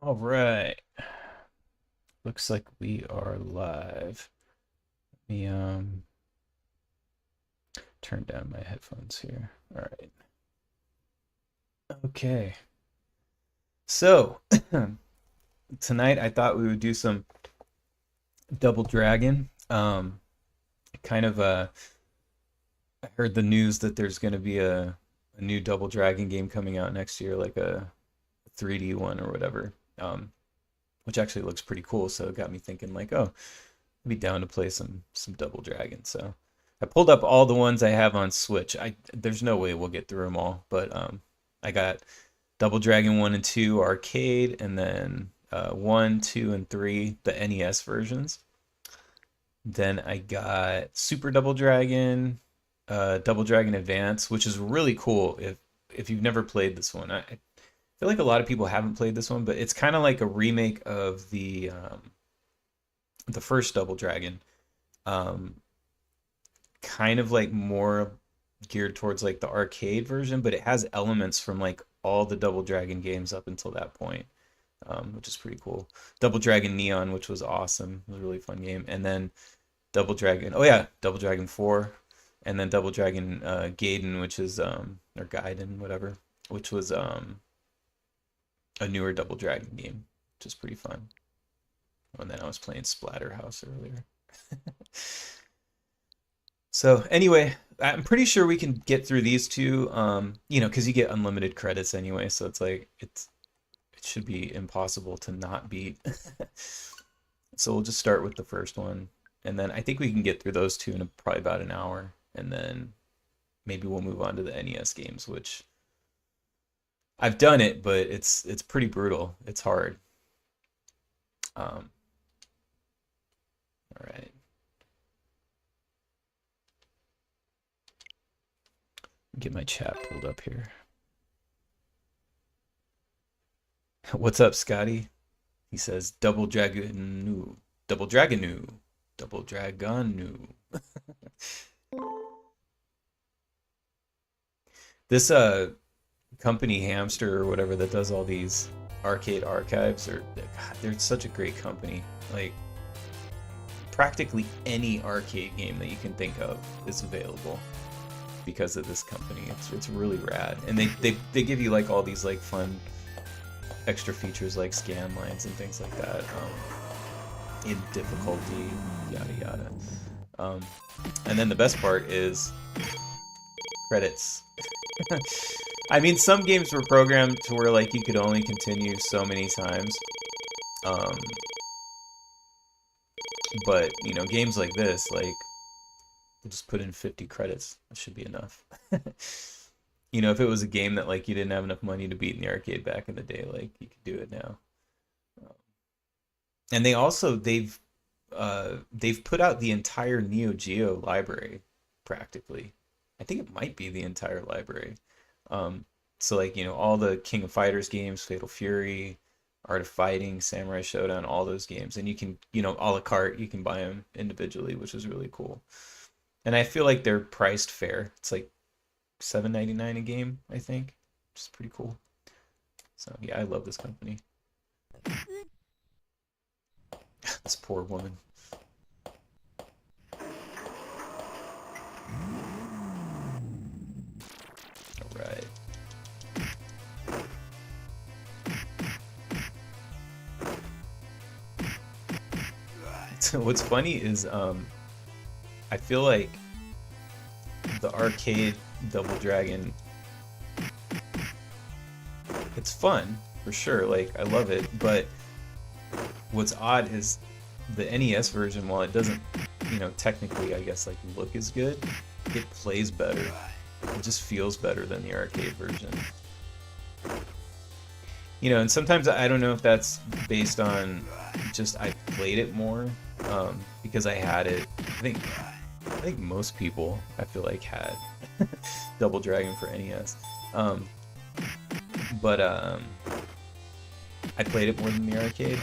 All right. Looks like we are live. Let me turn down my headphones here. All right. Okay. So, tonight I thought we would do some Double Dragon. Kind of I heard the news that there's going to be a new Double Dragon game coming out next year, like a 3D one or whatever. Which actually looks pretty cool, so it got me thinking like, oh, I'd be down to play some Double Dragon. So I pulled up all the ones I have on Switch. There's no way we'll get through them all, but I got Double Dragon 1 and 2 arcade, and then 1, 2, and 3 the NES versions. Then I got Super Double Dragon, Double Dragon Advance, which is really cool if you've never played this one. I feel like a lot of people haven't played this one, but it's kind of like a remake of the first Double Dragon. Um, Kind of like more geared towards like the arcade version, but it has elements from like all the Double Dragon games up until that point, which is pretty cool. Double Dragon Neon, which was awesome, it was a really fun game, and then Double Dragon, oh yeah, Double Dragon 4, and then Double Dragon Gaiden, which is or Gaiden, whatever, which was a newer Double Dragon game, which is pretty fun. Oh, and then I was playing Splatterhouse earlier. So anyway, I'm pretty sure we can get through these two, because you get unlimited credits anyway, so it's like it should be impossible to not beat. So we'll just start with the first one, and then I think we can get through those two in probably about an hour, and then maybe we'll move on to the NES games, which I've done it, but it's pretty brutal. It's hard. Um, all right. Get my chat pulled up here. What's up, Scotty? He says double dragonu, double dragonu, double dragonu. This company Hamster or whatever that does all these arcade archives are God, they're such a great company. Like practically any arcade game that you can think of is available because of this company. It's really rad, and they give you like all these like fun extra features like scan lines and things like that, in difficulty, yada yada. Um, and then the best part is credits. I mean, some games were programmed to where like you could only continue so many times. Um, but games like this, like we'll just put in 50 credits. That should be enough. If it was a game that like you didn't have enough money to beat in the arcade back in the day, like you could do it now. And they've put out the entire Neo Geo library practically. I think it might be the entire library. So like, all the King of Fighters games, Fatal Fury, Art of Fighting, Samurai Showdown, all those games, and you can, a la carte, you can buy them individually, which is really cool. And I feel like they're priced fair. It's like $7.99 a game, I think, which is pretty cool. So yeah, I love this company. This poor woman. All right. So what's funny is I feel like the arcade Double Dragon, it's fun for sure, like I love it, but what's odd is the NES version, while it doesn't, technically I guess like look as good, it plays better. It just feels better than the arcade version. And sometimes I don't know if that's based on just I played it more, because I had it. I think most people I feel like had Double Dragon for NES, but I played it more than the arcade.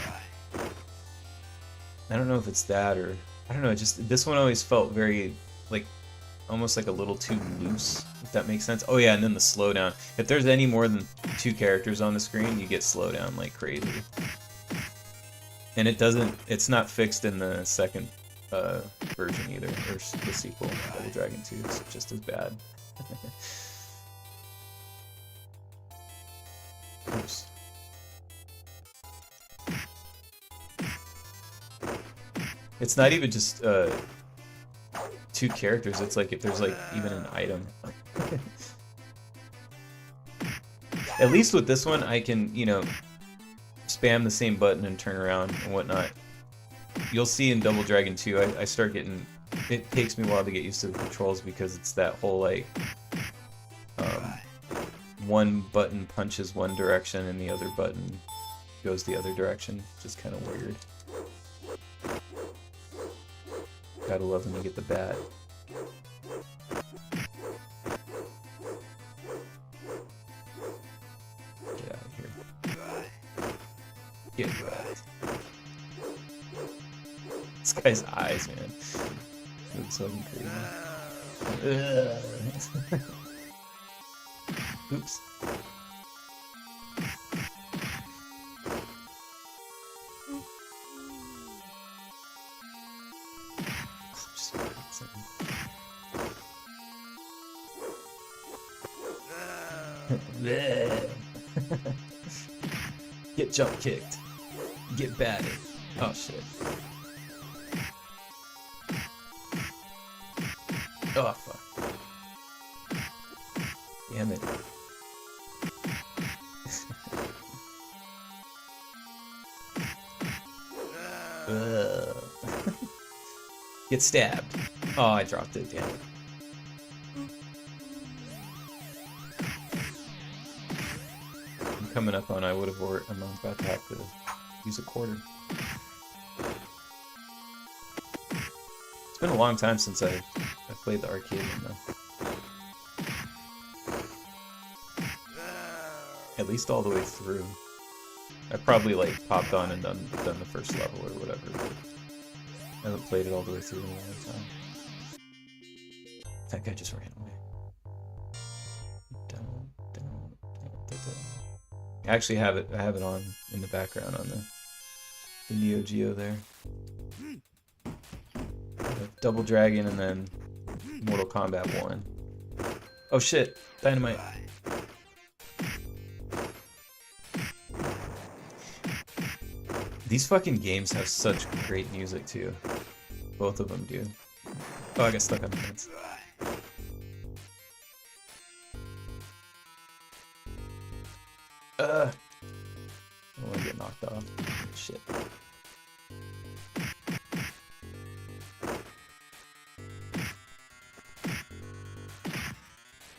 I don't know if it's that or I don't know. Just this one always felt very like almost like a little too loose, if that makes sense. Oh yeah, and then the slowdown. If there's any more than 2 characters on the screen, you get slowdown like crazy. And it's not fixed in the second version either, or the sequel, Double Dragon 2. It's just as bad. Oops. It's not even just 2 characters, it's like if there's like even an item. At least with this one, I can, you know, spam the same button and turn around and whatnot. You'll see in Double Dragon 2, I start getting... It takes me a while to get used to the controls because it's that whole, like... one button punches one direction and the other button goes the other direction. Just kind of weird. Gotta love when you get the bat. Get out of here. Get wrecked. This guy's eyes, man. Looks so crazy. Oops. Get jump kicked. Get batted. Oh shit. Oh fuck. Damn it. Get stabbed. Oh, I dropped it, damn it. I'm coming up on I'm about to have to use a quarter. It's been a long time since I played the arcade one though. At least all the way through. I probably like popped on and done the first level or whatever, but I haven't played it all the way through in a long time. That guy just ran away. I actually have it on in the background on the Neo Geo there. Double Dragon and then Mortal Kombat 1. Oh shit, dynamite. These fucking games have such great music too. Both of them do. Oh, I got stuck on the fence. I don't want to get knocked off. Shit.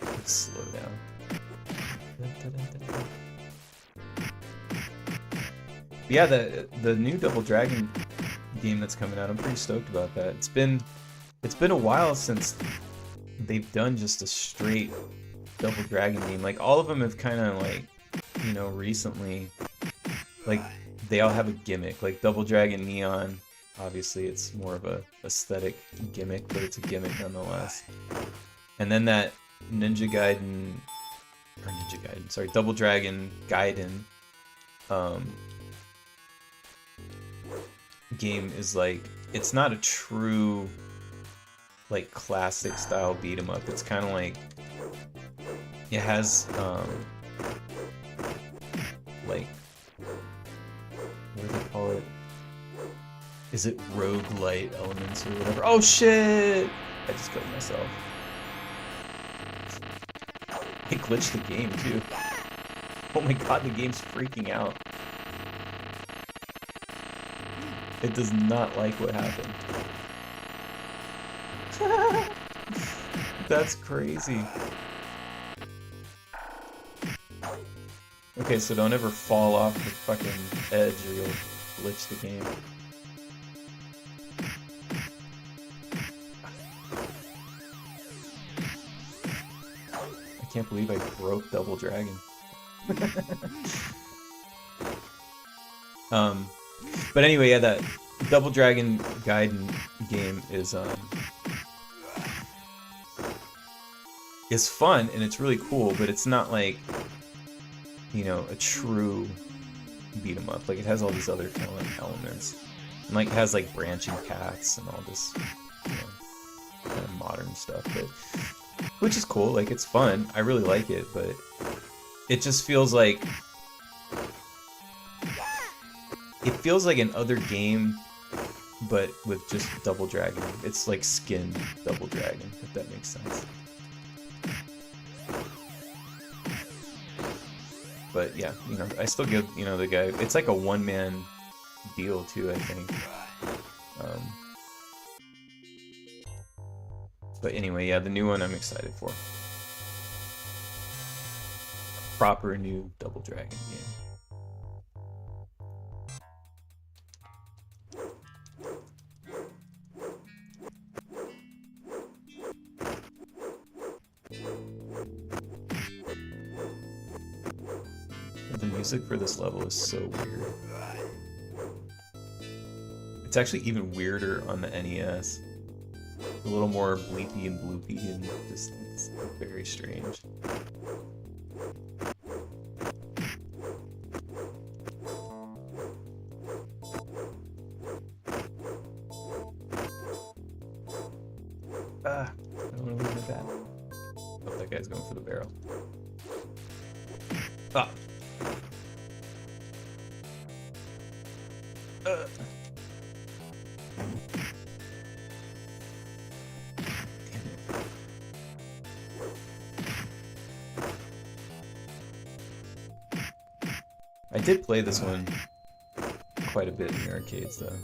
Let's slow down. Yeah, the new Double Dragon game that's coming out, I'm pretty stoked about that. It's been a while since they've done just a straight Double Dragon game. Like all of them have kind of like, you know, recently, like they all have a gimmick. Like Double Dragon Neon, obviously it's more of a aesthetic gimmick, but it's a gimmick nonetheless. And then that Double Dragon Gaiden game is like, it's not a true like classic style beat 'em up. It's kind of like, it has like, what do they call it? Is it roguelite elements or whatever? Oh shit! I just killed myself. I glitched the game too. Oh my god, the game's freaking out. It does not like what happened. That's crazy. Okay, so don't ever fall off the fucking edge or you'll glitch the game. I can't believe I broke Double Dragon. But anyway, yeah, that Double Dragon Gaiden game is is fun and it's really cool, but it's not like, you know, a true beat 'em up. Like, it has all these other elements, and like it has like branching paths and all this, you know, kind of modern stuff, but which is cool. Like, it's fun. I really like it, but it just feels like an other game, but with just Double Dragon. It's like skin Double Dragon, if that makes sense. But yeah, you know, I still give, you know, the guy, it's like a one-man deal too, I think. But anyway, yeah, the new one I'm excited for. A proper new Double Dragon game. The music for this level is so weird. It's actually even weirder on the NES. A little more bleepy and bloopy, and just, it's very strange. Ah, I don't want to lose my bat. Oh, that guy's going for the barrel. Ah. I did play this one quite a bit in the arcades, though.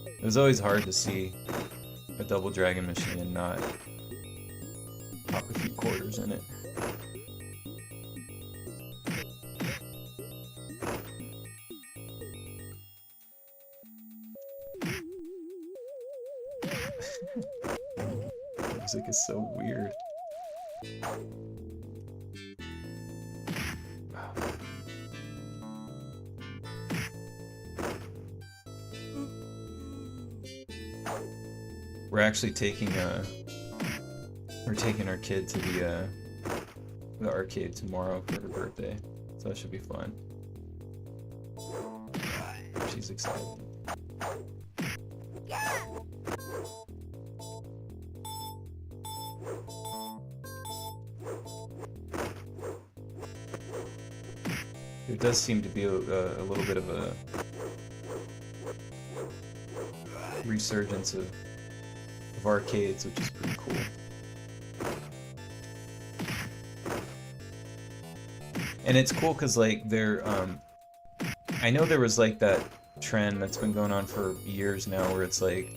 It was always hard to see a Double Dragon machine and not pop a few quarters in it. The music is so weird. We're actually taking our kid to the arcade tomorrow for her birthday, so that should be fun. She's excited. There does seem to be a little bit of a resurgence of arcades, which is pretty cool. And it's cool because, like, they're I know there was like that trend that's been going on for years now where it's like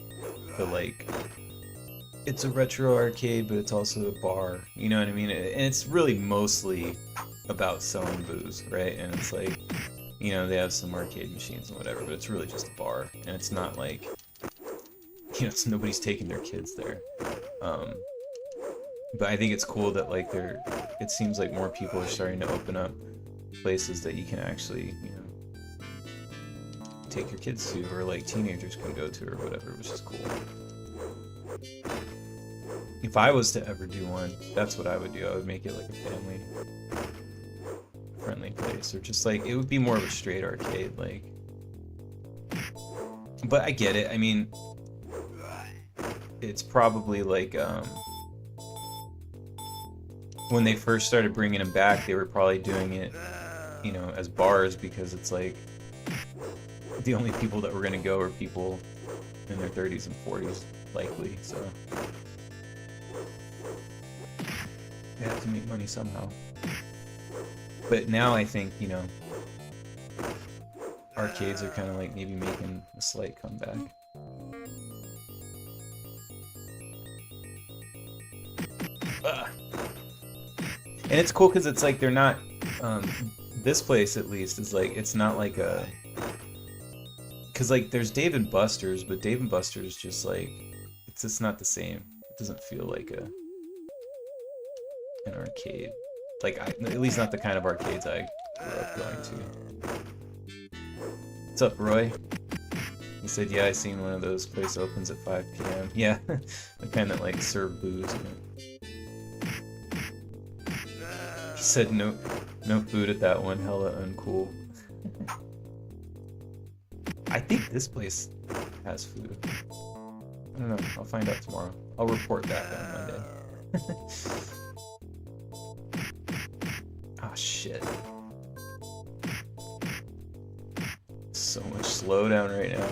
it's a retro arcade, but it's also a bar, you know what I mean? And it's really mostly about selling booze, right? And it's like, you know, they have some arcade machines and whatever, but it's really just a bar, and it's not like, you know, nobody's taking their kids there. But I think it's cool that, like, it seems like more people are starting to open up places that you can actually, you know, take your kids to, or like teenagers can go to, or whatever, which is cool. If I was to ever do one, that's what I would do. I would make it like a family friendly place, or just like, it would be more of a straight arcade, like. But I get it. I mean, it's probably like when they first started bringing them back, they were probably doing it, you know, as bars, because it's like the only people that were going to go are people in their 30s and 40s, likely. So they have to make money somehow. But now I think, you know, arcades are kind of like maybe making a slight comeback. And it's cool because it's like they're not, this place at least is like, it's not like a, because like there's Dave and Buster's, but Dave and Buster's just like, it's just not the same. It doesn't feel like an arcade. Like, at least not the kind of arcades I grew up going to. What's up, Roy? said, yeah, I seen one of those. Place opens at 5 p.m. Yeah, I kind of like serve booze. He said no food at that one. Hella uncool. I think this place has food. I don't know. I'll find out tomorrow. I'll report back on Monday. Ah, shit. So much slowdown right now.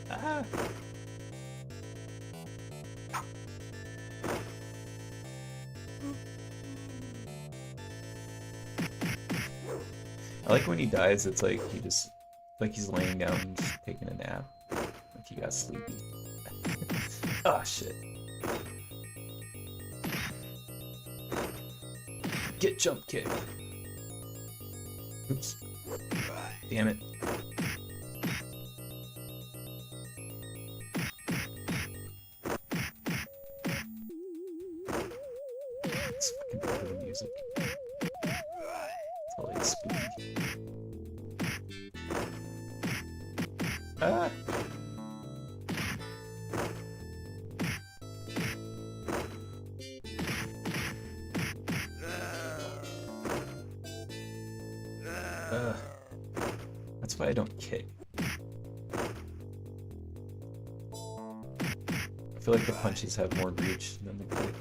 Ah. I like when he dies, it's like he just, like he's laying down and just taking a nap. Like he got sleepy. Oh shit. Get jump kick. Oops. Damn it. It's fucking better music. It's all like spooky. Ah! That's why I don't kick. I feel like the punches have more reach than the kick.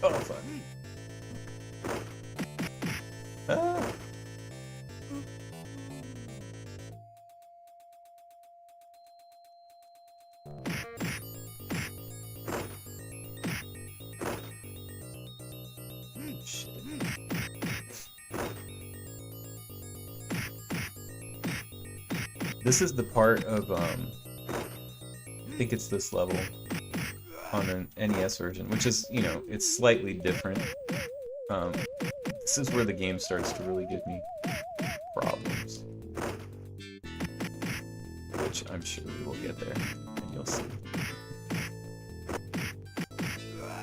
Oh, fuck. Ah! Shit. This is the part of, I think it's this level on an NES version, which is, you know, it's slightly different. This is where the game starts to really give me problems. Which I'm sure we will get there, and you'll see.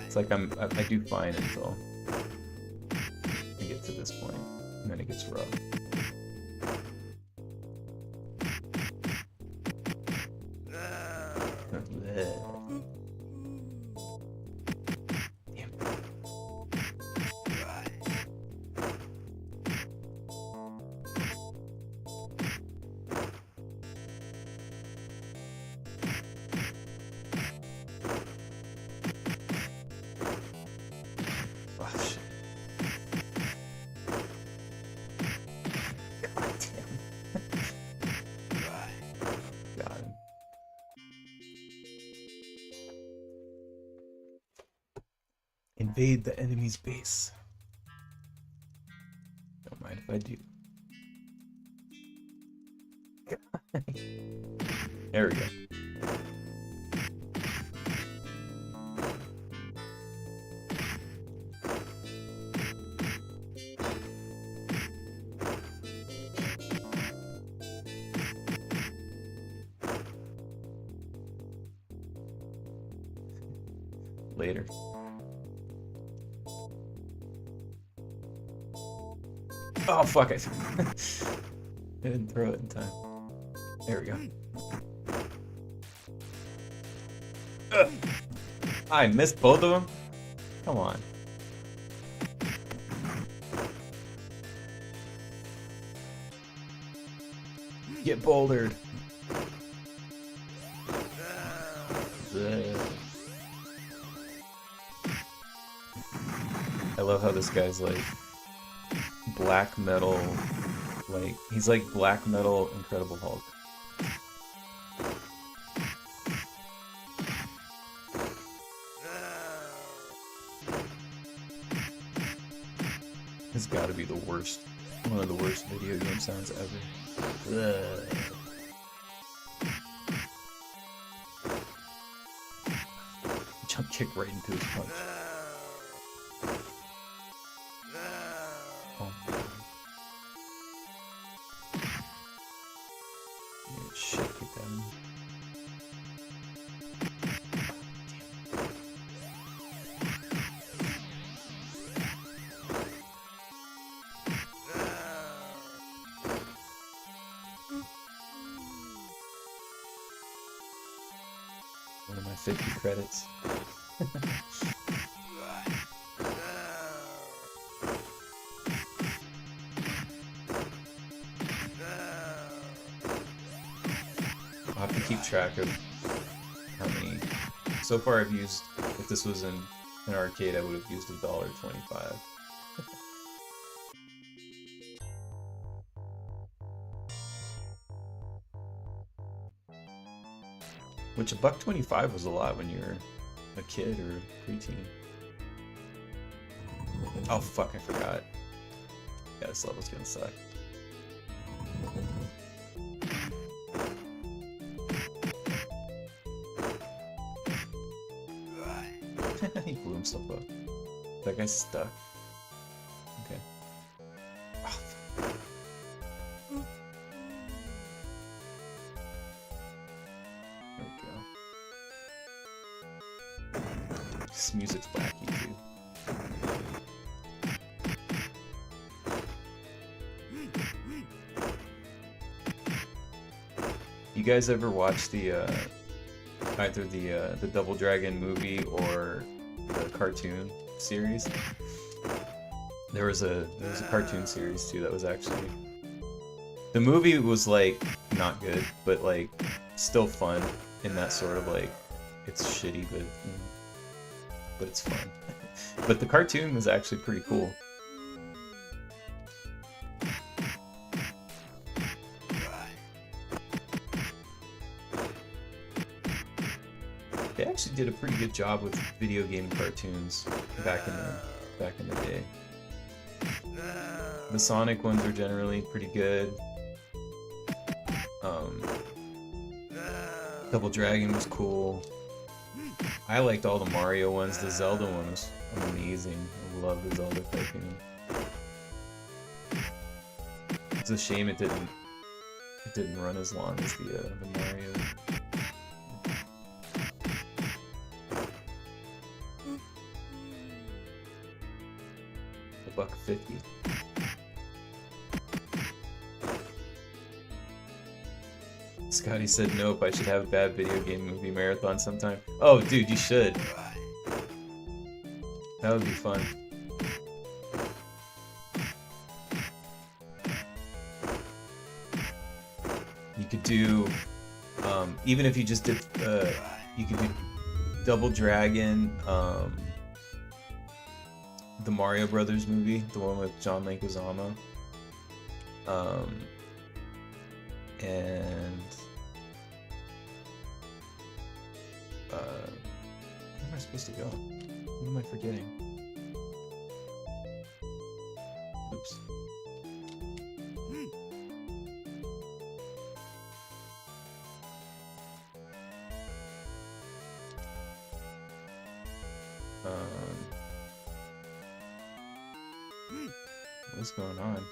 It's like I do fine until I get to this point, and then it gets rough. Invade the enemy's base. Don't mind if I do. There we go. Later. Oh fuck it. I didn't throw it in time. There we go. Ugh. I missed both of them? Come on. Get bouldered. I love how this guy's like black metal, like he's like black metal Incredible Hulk. It's gotta be the worst, one of the worst video game sounds ever. Ugh. Jump kick right into his punch. Oh. shit kicked out of me. One of my 50 credits. I'll have to keep track of how many. So far I've used, if this was in an arcade, I would have used $1.25. Which $1.25 was a lot when you were a kid or a preteen. Oh fuck, I forgot. Yeah, this level's gonna suck. He blew himself up. That guy's stuck. Okay. Oh, fuck. There we go. This music's wacky too. You guys ever watch the either the Double Dragon movie or the cartoon series? There was a cartoon series too that was actually, the movie was like not good, but like still fun in that sort of like, it's shitty but it's fun. But the cartoon was actually pretty cool. They actually did a pretty good job with video game cartoons back in the day. The Sonic ones are generally pretty good. Double Dragon was cool. I liked all the Mario ones. The Zelda one was amazing. I love the Zelda cartoon. It's a shame it didn't run as long as the Mario. $1.50. Scotty said nope, I should have a bad video game movie marathon sometime. Oh dude, you should. That would be fun. You could do, even if you just did, you could do Double Dragon, the Mario Brothers movie, the one with John Leguizamo, and where am I supposed to go? What am I forgetting? Oops. What's going on?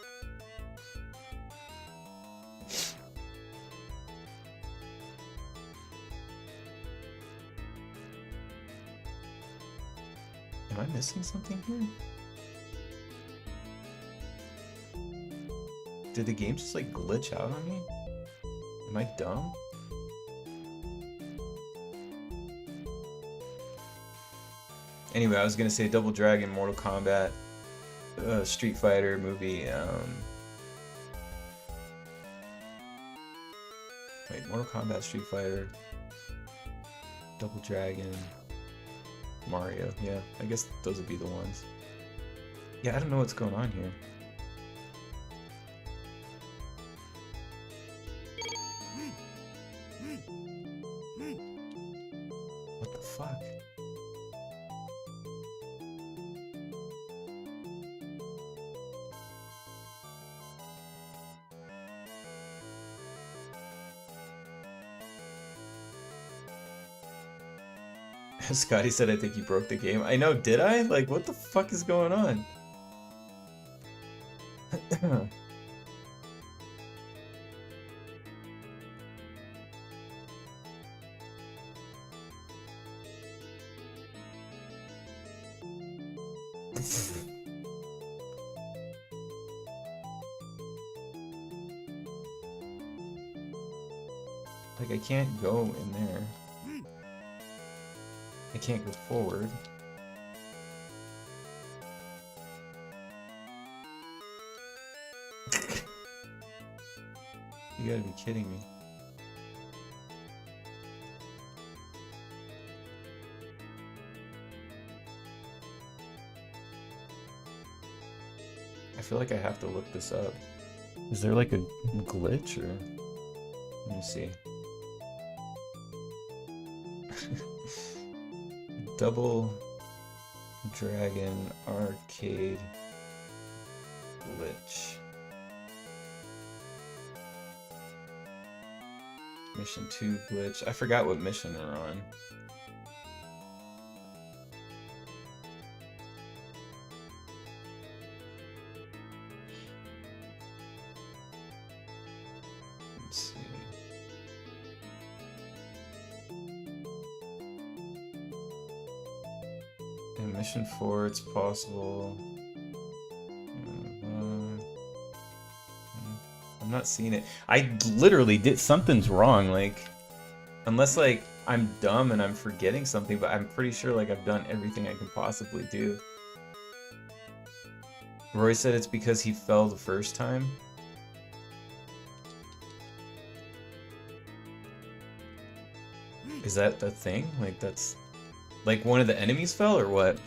Am I missing something here? Did the game just like glitch out on me? Am I dumb? Anyway, I was gonna say Double Dragon, Mortal Kombat, Street Fighter movie, wait, Mortal Kombat, Street Fighter, Double Dragon, Mario, yeah, I guess those would be the ones. Yeah, I don't know what's going on here. What the fuck? Scotty said, I think you broke the game. I know, did I? Like, what the fuck is going on? Like, I can't go in there. I can't go forward. You gotta be kidding me. I feel like I have to look this up. Is there like a glitch or... Let me see. Double Dragon Arcade glitch. Mission 2 glitch. I forgot what mission we're on. Let's see. In mission 4, it's possible. I'm not seeing it. I literally did. Something's wrong. Like, unless like I'm dumb and I'm forgetting something, but I'm pretty sure like I've done everything I can possibly do. Roy said it's because he fell the first time. Is that the thing? Like that's like one of the enemies fell or what?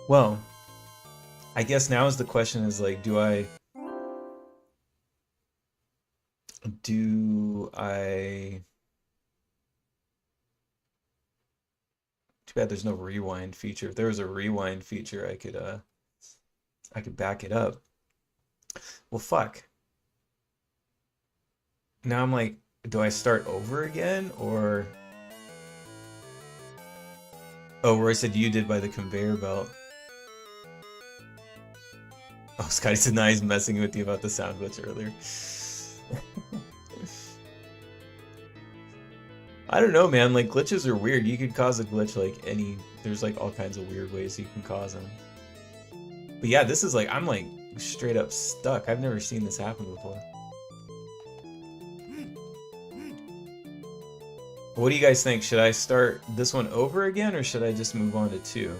Well, I guess now is the question is like, do I too bad there's no rewind feature. If there was a rewind feature, I could back it up. Well, fuck. Now I'm like, do I start over again or... Oh, Roy said you did by the conveyor belt. Oh, Scotty said, nah, he's messing with you about the sound glitch earlier. I don't know, man. Like, glitches are weird. You could cause a glitch like any... There's like all kinds of weird ways you can cause them. But yeah, this is like... I'm like straight up stuck. I've never seen this happen before. What do you guys think? Should I start this one over again or should I just move on to 2?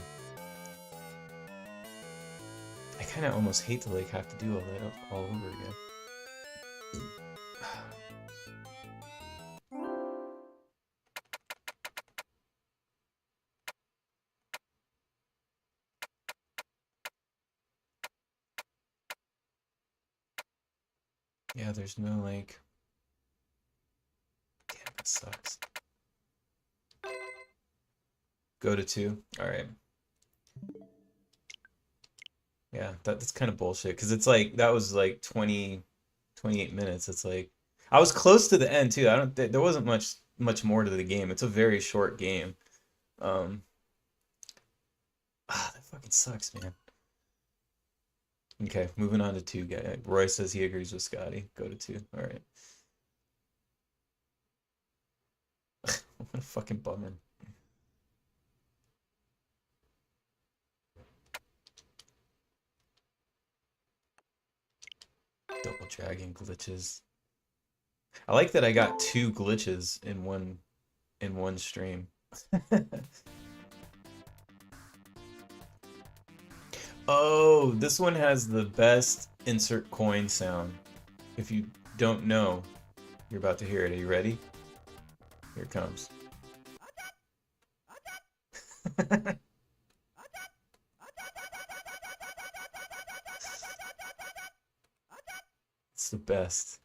I kind of almost hate to like have to do all that all over again. Yeah, there's no like... Damn, that sucks. Go to 2. Alright. Yeah, that's kind of bullshit. Because it's like, that was like 28 minutes. It's like... I was close to the end too. There wasn't much more to the game. It's a very short game. That fucking sucks, man. Okay, moving on to 2. Guy. Roy says he agrees with Scotty. Go to 2. Alright. What a fucking bummer. Double dragon glitches. I like that I got 2 glitches in one stream. Oh, this one has the best insert coin sound. If you don't know, you're about to hear it. Are you ready? Here it comes. It's the best.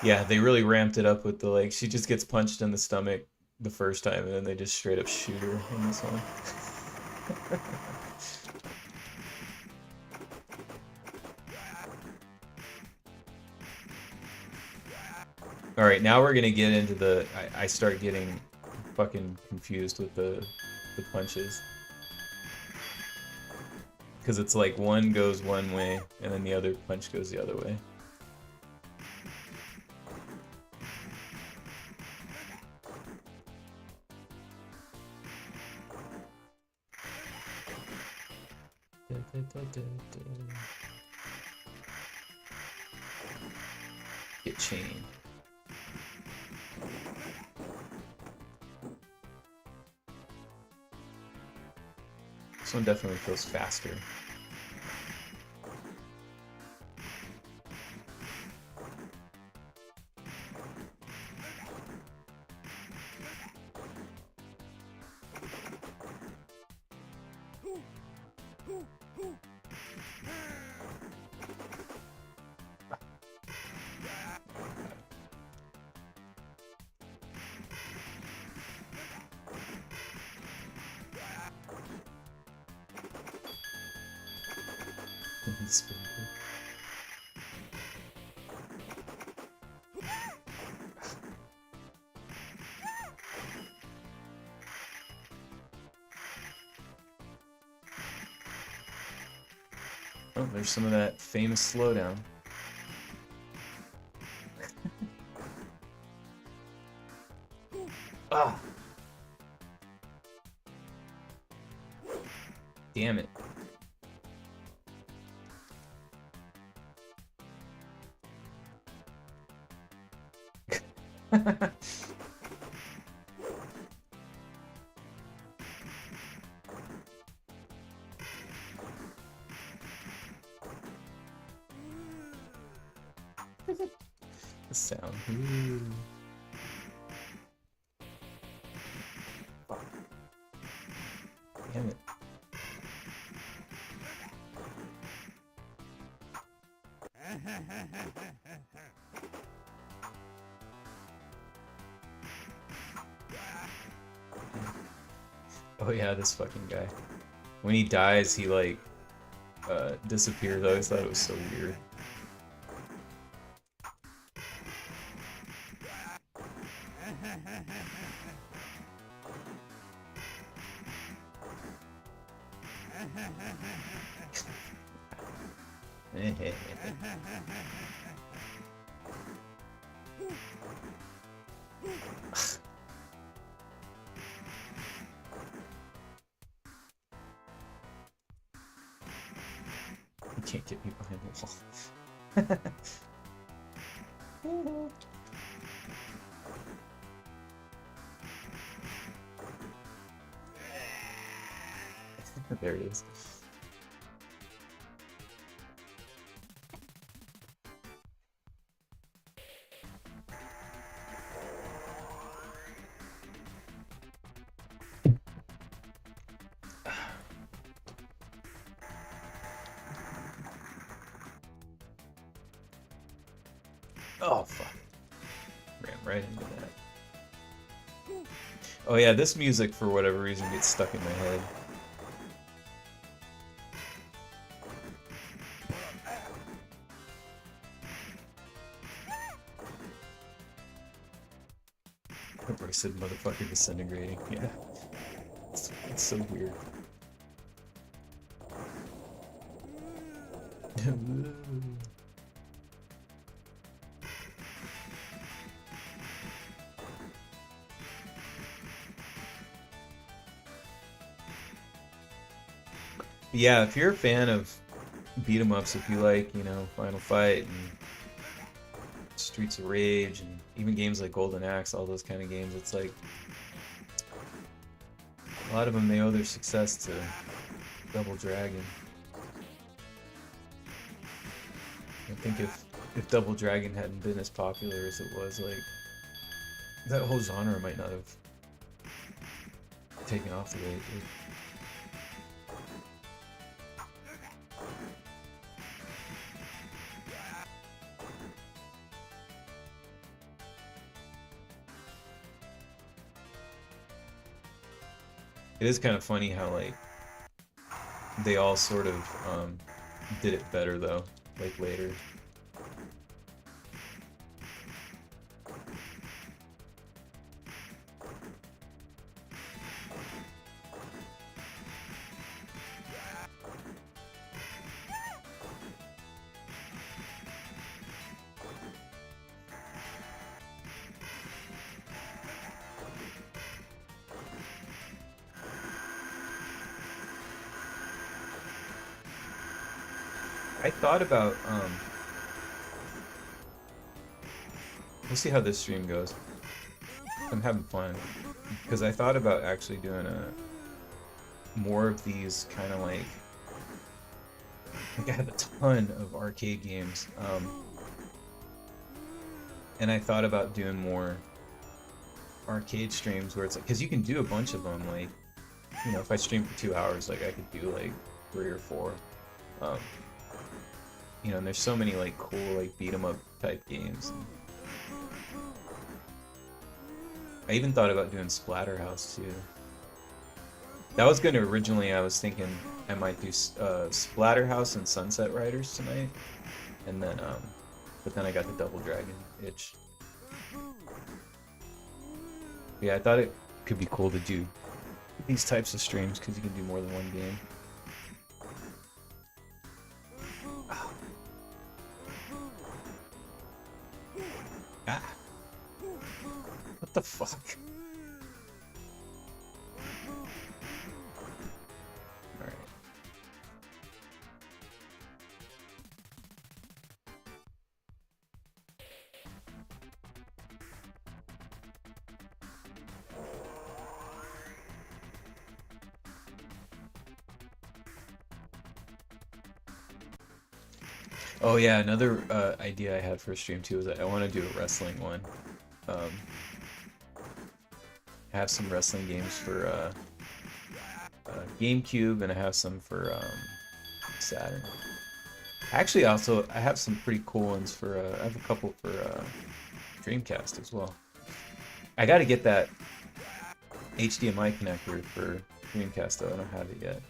Yeah, they really ramped it up with the like, she just gets punched in the stomach the first time and then they just straight up shoot her in this one. Alright, now we're gonna get into the... I start getting fucking confused with the punches. Because it's like one goes one way and then the other punch goes the other way. Get chained. This one definitely feels faster. Oh, there's some of that famous slowdown. Ah! Damn it. The sound. Ooh. Fuck. Damn it. Oh yeah, this fucking guy. When he dies, he like disappears. I always thought it was so weird. You can't get me behind the wall. There it is. Oh, fuck. Ran right into that. Oh yeah, this music, for whatever reason, gets stuck in my head. I said motherfucker disintegrating. Yeah. It's so weird. Yeah, if you're a fan of beat 'em ups, if you like, you know, Final Fight and Streets of Rage and even games like Golden Axe, all those kind of games, it's like a lot of them, they owe their success to Double Dragon. I think if Double Dragon hadn't been as popular as it was, like that whole genre might not have taken off the way it did. It is kind of funny how like they all sort of did it better though, like later. I thought about We'll see how this stream goes. I'm having fun because I thought about actually doing a more of these kind of like I have a ton of arcade games, and I thought about doing more arcade streams where it's like, because you can do a bunch of them, like, you know, if I stream for 2 hours, like I could do like 3 or 4, um, you know, and there's so many like cool like beat 'em up type games. I even thought about doing Splatterhouse too. That was gonna originally, I was thinking I might do Splatterhouse and Sunset Riders tonight, and then but then I got the Double Dragon itch. Yeah, I thought it could be cool to do these types of streams because you can do more than one game. Ah! What the fuck? Alright. Oh yeah, another idea I had for a stream too is that I want to do a wrestling one. Um, I have some wrestling games for GameCube, and I have some for Saturn. Actually, also I have some pretty cool ones for. I have a couple for Dreamcast as well. I got to get that HDMI connector for Dreamcast though. I don't have it yet.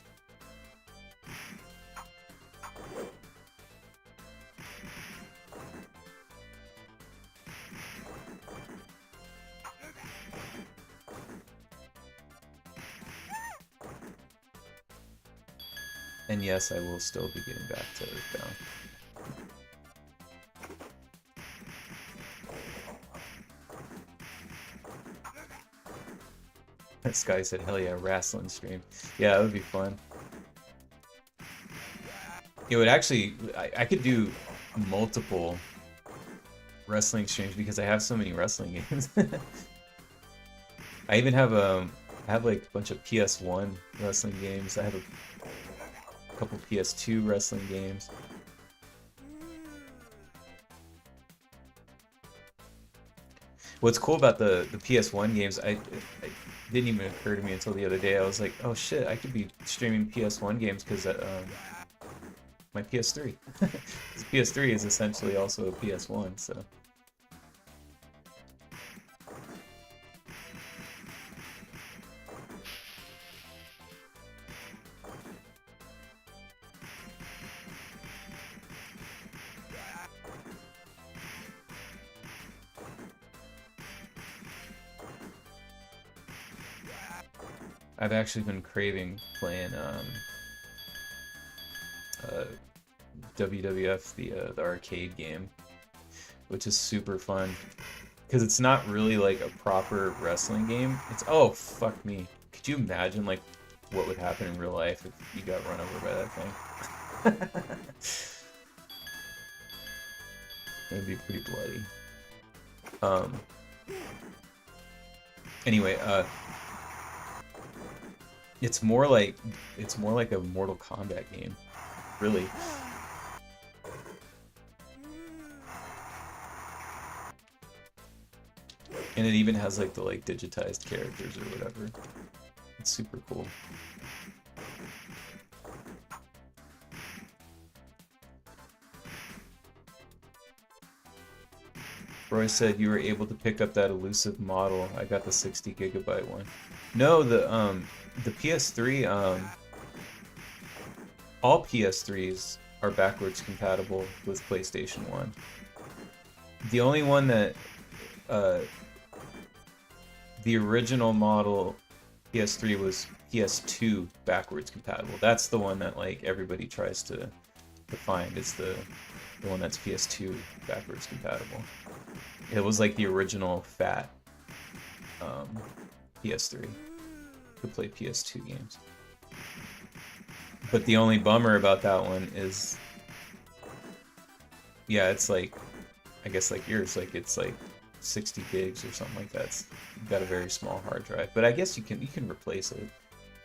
And yes, I will still be getting back to Earthbound. This guy said, hell yeah, wrestling stream. Yeah, that would be fun. It would actually, I could do multiple wrestling streams because I have so many wrestling games. I even have I have like a bunch of PS1 wrestling games. I have a couple PS2 wrestling games. What's cool about the PS1 games, it didn't even occur to me until the other day. I was like, oh shit, I could be streaming PS1 games because my PS3. PS3 is essentially also a PS1, so. I've actually been craving playing WWF, the arcade game, which is super fun because it's not really like a proper wrestling game. It's, oh fuck me, could you imagine like what would happen in real life if you got run over by that thing? It'd be pretty bloody. Anyway, it's more like a Mortal Kombat game, really. And it even has like the digitized characters or whatever. It's super cool. Roy said you were able to pick up that elusive model. I got the 60 gigabyte one. No, the PS3, all PS3s are backwards compatible with PlayStation 1. The only one that, the original model PS3 was PS2 backwards compatible. That's the one that like everybody tries to find. It's the one that's PS2 backwards compatible. It was like the original fat PS3. Could play PS2 games. But the only bummer about that one is, yeah, it's like, I guess like yours, like it's like 60 gigs or something like that. It's got a very small hard drive, but I guess you can replace it.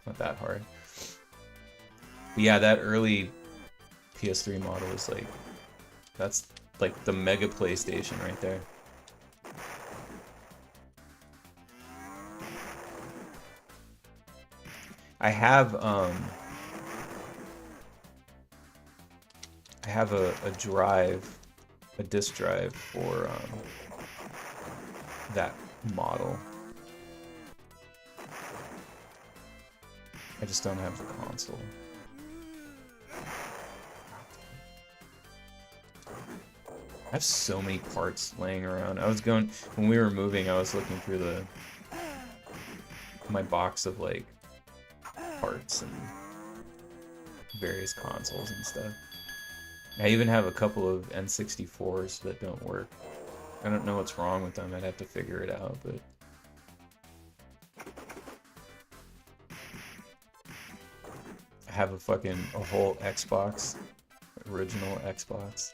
Not that hard. But yeah, that early PS3 model is like, that's like the mega PlayStation right there. I have a drive, a disk drive for that model. I just don't have the console. I have so many parts laying around. When we were moving, I was looking through my box of like parts and various consoles and stuff. I even have a couple of N64s that don't work. I don't know what's wrong with them. I'd have to figure it out, but I have a whole Xbox, original Xbox.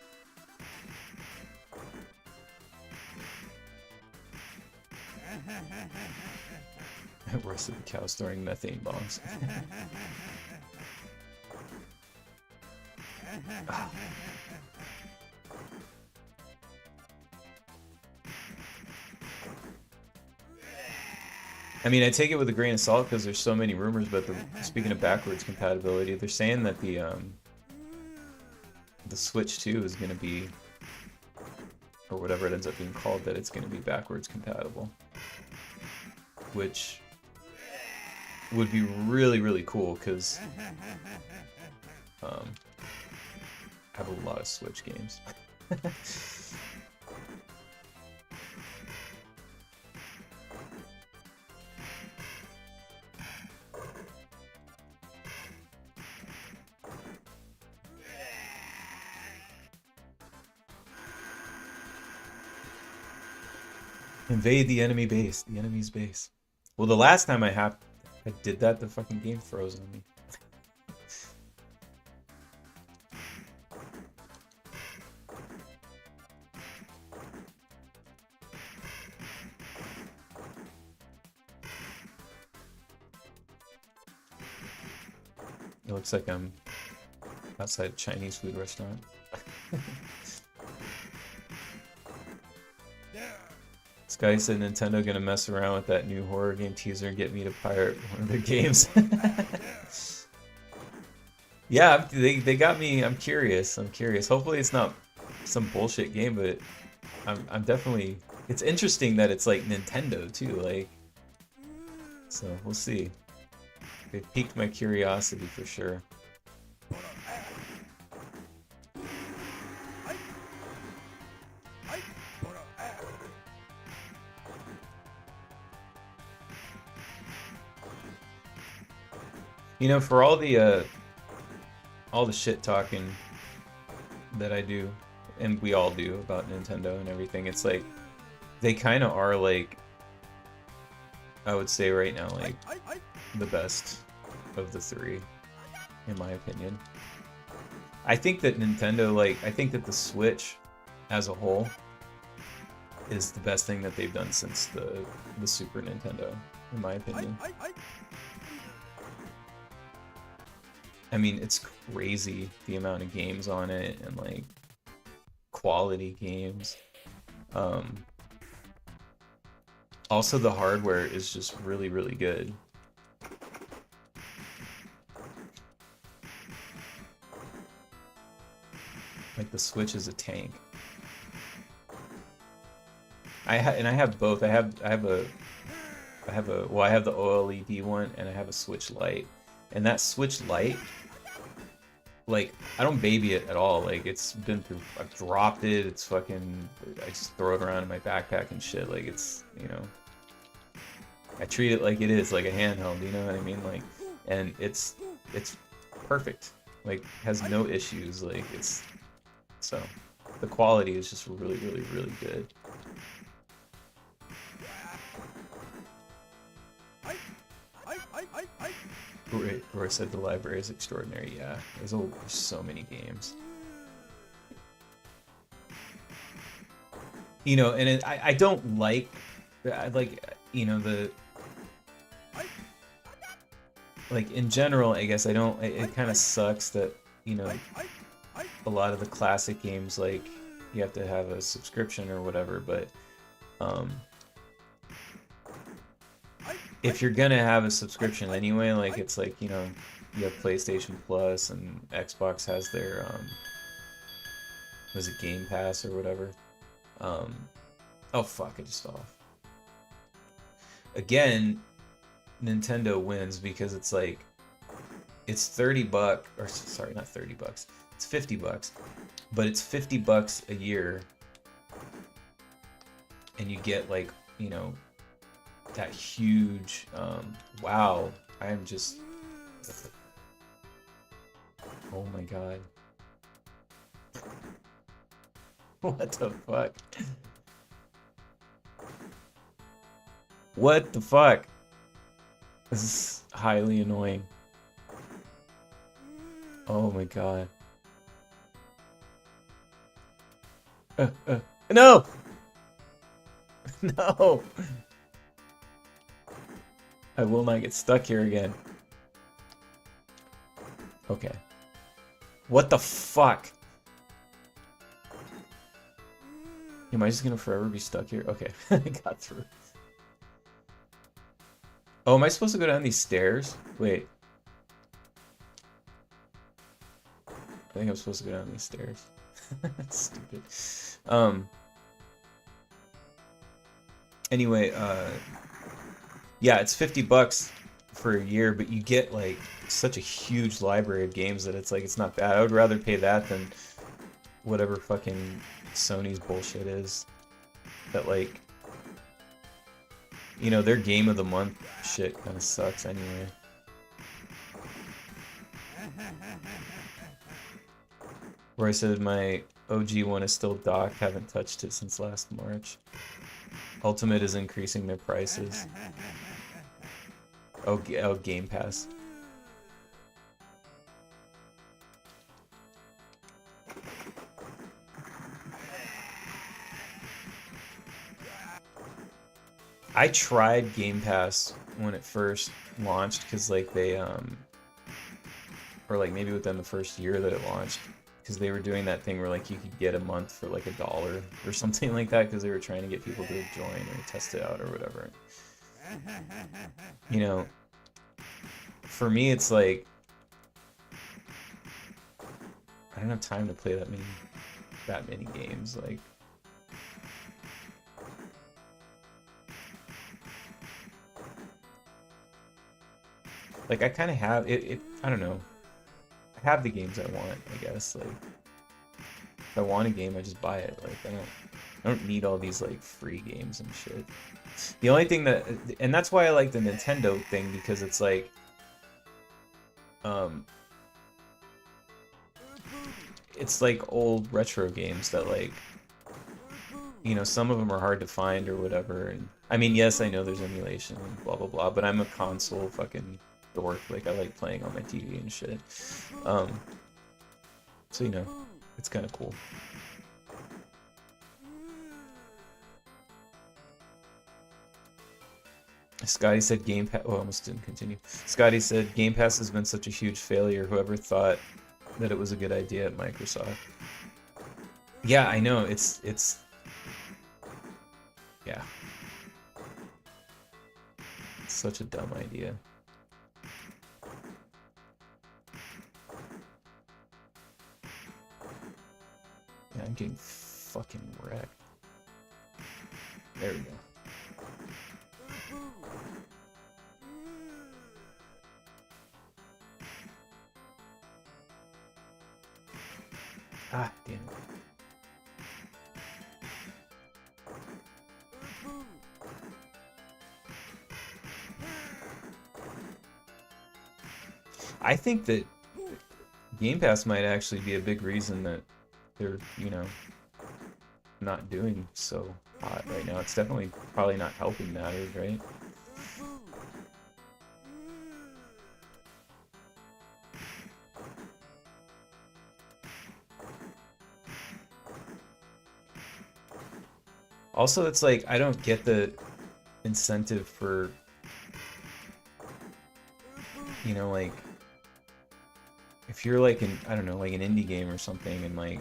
Roasted the cow storing methane bombs. I mean, I take it with a grain of salt because there's so many rumors about speaking of backwards compatibility, they're saying that the Switch 2 is going to be, or whatever it ends up being called, that it's going to be backwards compatible, which would be really, really cool because I have a lot of Switch games. Invade the enemy base, the enemy's base. Well, the last time I did that, the fucking game froze on me. It looks like I'm outside a Chinese food restaurant. This guy said Nintendo gonna mess around with that new horror game teaser and get me to pirate one of their games. Yeah, they got me. I'm curious. Hopefully it's not some bullshit game, but I'm definitely. It's interesting that it's like Nintendo too. Like, so we'll see. They piqued my curiosity for sure. You know, for all the shit talking that I do, and we all do about Nintendo and everything, it's like they kind of are like, I would say right now, like the best of the three, in my opinion. I think that I think that the Switch as a whole is the best thing that they've done since the Super Nintendo, in my opinion. I mean, it's crazy the amount of games on it and like quality games. Also, the hardware is just really, really good. Like the Switch is a tank. I have both. I have the OLED one and I have a Switch Lite. And that Switch Lite, like, I don't baby it at all. Like, it's been through, I've dropped it, it's fucking, I just throw it around in my backpack and shit. Like, it's, you know, I treat it like it is, like a handheld, you know what I mean? Like, and it's perfect. Like, has no issues. Like, it's, so, the quality is just really, really, really good. Roy said the library is extraordinary. Yeah, there's so many games. you know, and I don't like, I like, you know, the, like, in general, I guess I don't, it kind of sucks that, you know, a lot of the classic games, like, you have to have a subscription or whatever, but, um, if you're gonna have a subscription anyway, like, it's like, you know, you have PlayStation Plus and Xbox has their, was it Game Pass or whatever? Um, oh fuck, I just fell off. Again, Nintendo wins because it's like, it's 30 bucks, or sorry, not 30 bucks, it's 50 bucks, but it's 50 bucks a year, and you get like, you know, that huge, wow, I'm just, oh my god. What the fuck? What the fuck? This is highly annoying. Oh my god. No! No! I will not get stuck here again. Okay. What the fuck? Am I just gonna forever be stuck here? Okay, I got through. Oh, am I supposed to go down these stairs? Wait. I think I'm supposed to go down these stairs. That's stupid. Anyway, yeah, it's 50 bucks for a year, but you get like such a huge library of games that it's like it's not bad. I would rather pay that than whatever fucking Sony's bullshit is. That, like, you know, their game of the month shit kind of sucks anyway. Where I said my OG one is still docked, haven't touched it since last March. Ultimate is increasing their prices. Oh, Game Pass. I tried Game Pass when it first launched because, like, they, or like maybe within the first year that it launched, because they were doing that thing where like you could get a month for like $1 or something like that because they were trying to get people to join or test it out or whatever. You know, for me it's like I don't have time to play that many games. Like I kind of have it. I don't know. I have the games I want, I guess. Like, if I want a game, I just buy it. Like, I don't need all these like free games and shit. The only thing that, and that's why I like the Nintendo thing, because it's like, it's like old retro games that, like, you know, some of them are hard to find or whatever. And I mean, yes, I know there's emulation and blah blah blah, but I'm a console fucking dork. Like, I like playing on my TV and shit. So, you know, it's kind of cool. Scotty said Game Pass. Oh, I almost didn't continue. Scotty said Game Pass has been such a huge failure. Whoever thought that it was a good idea at Microsoft? Yeah, I know. It's yeah. It's such a dumb idea. Yeah, I'm getting fucking wrecked. There we go. Ah, damn it. I think that Game Pass might actually be a big reason that they're, you know, not doing so hot right now. It's definitely probably not helping matters, right? Also, it's like I don't get the incentive for, you know, like if you're like an, I don't know, like an indie game or something, and like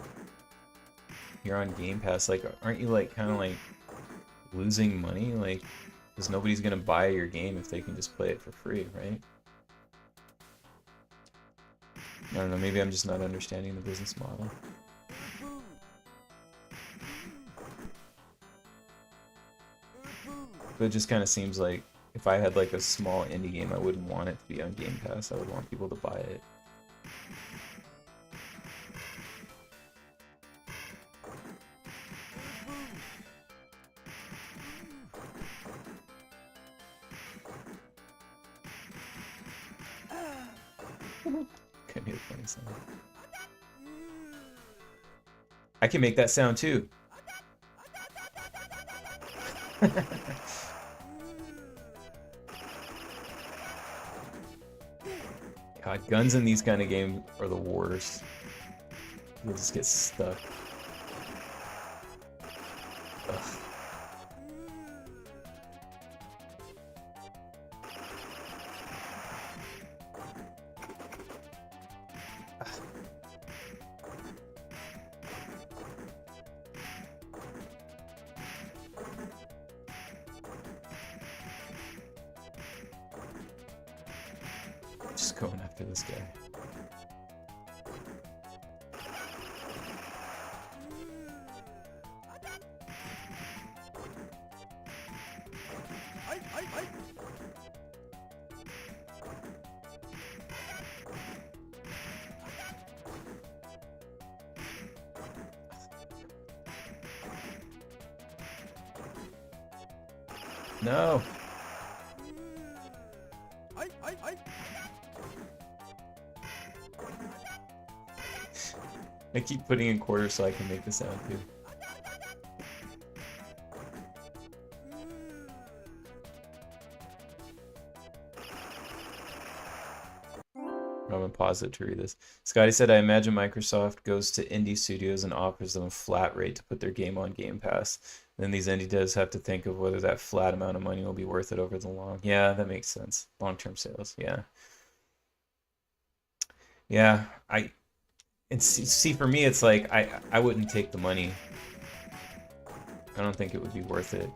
you're on Game Pass, like aren't you like kind of like losing money, like because nobody's gonna buy your game if they can just play it for free, right? I don't know, maybe I'm just not understanding the business model. But it just kind of seems like if I had like a small indie game, I wouldn't want it to be on Game Pass. I would want people to buy it. Couldn't hear the funny sound. I can make that sound too. God, guns in these kind of games are the worst. You'll just get stuck. Ugh. Just going after this guy. No. I keep putting in quarters so I can make the sound too. I'm gonna pause it to read this. Scotty said, I imagine Microsoft goes to indie studios and offers them a flat rate to put their game on Game Pass. Then these indie devs have to think of whether that flat amount of money will be worth it over the long. Yeah, that makes sense. Long-term sales, yeah. Yeah, and see for me it's like I wouldn't take the money. I don't think it would be worth it.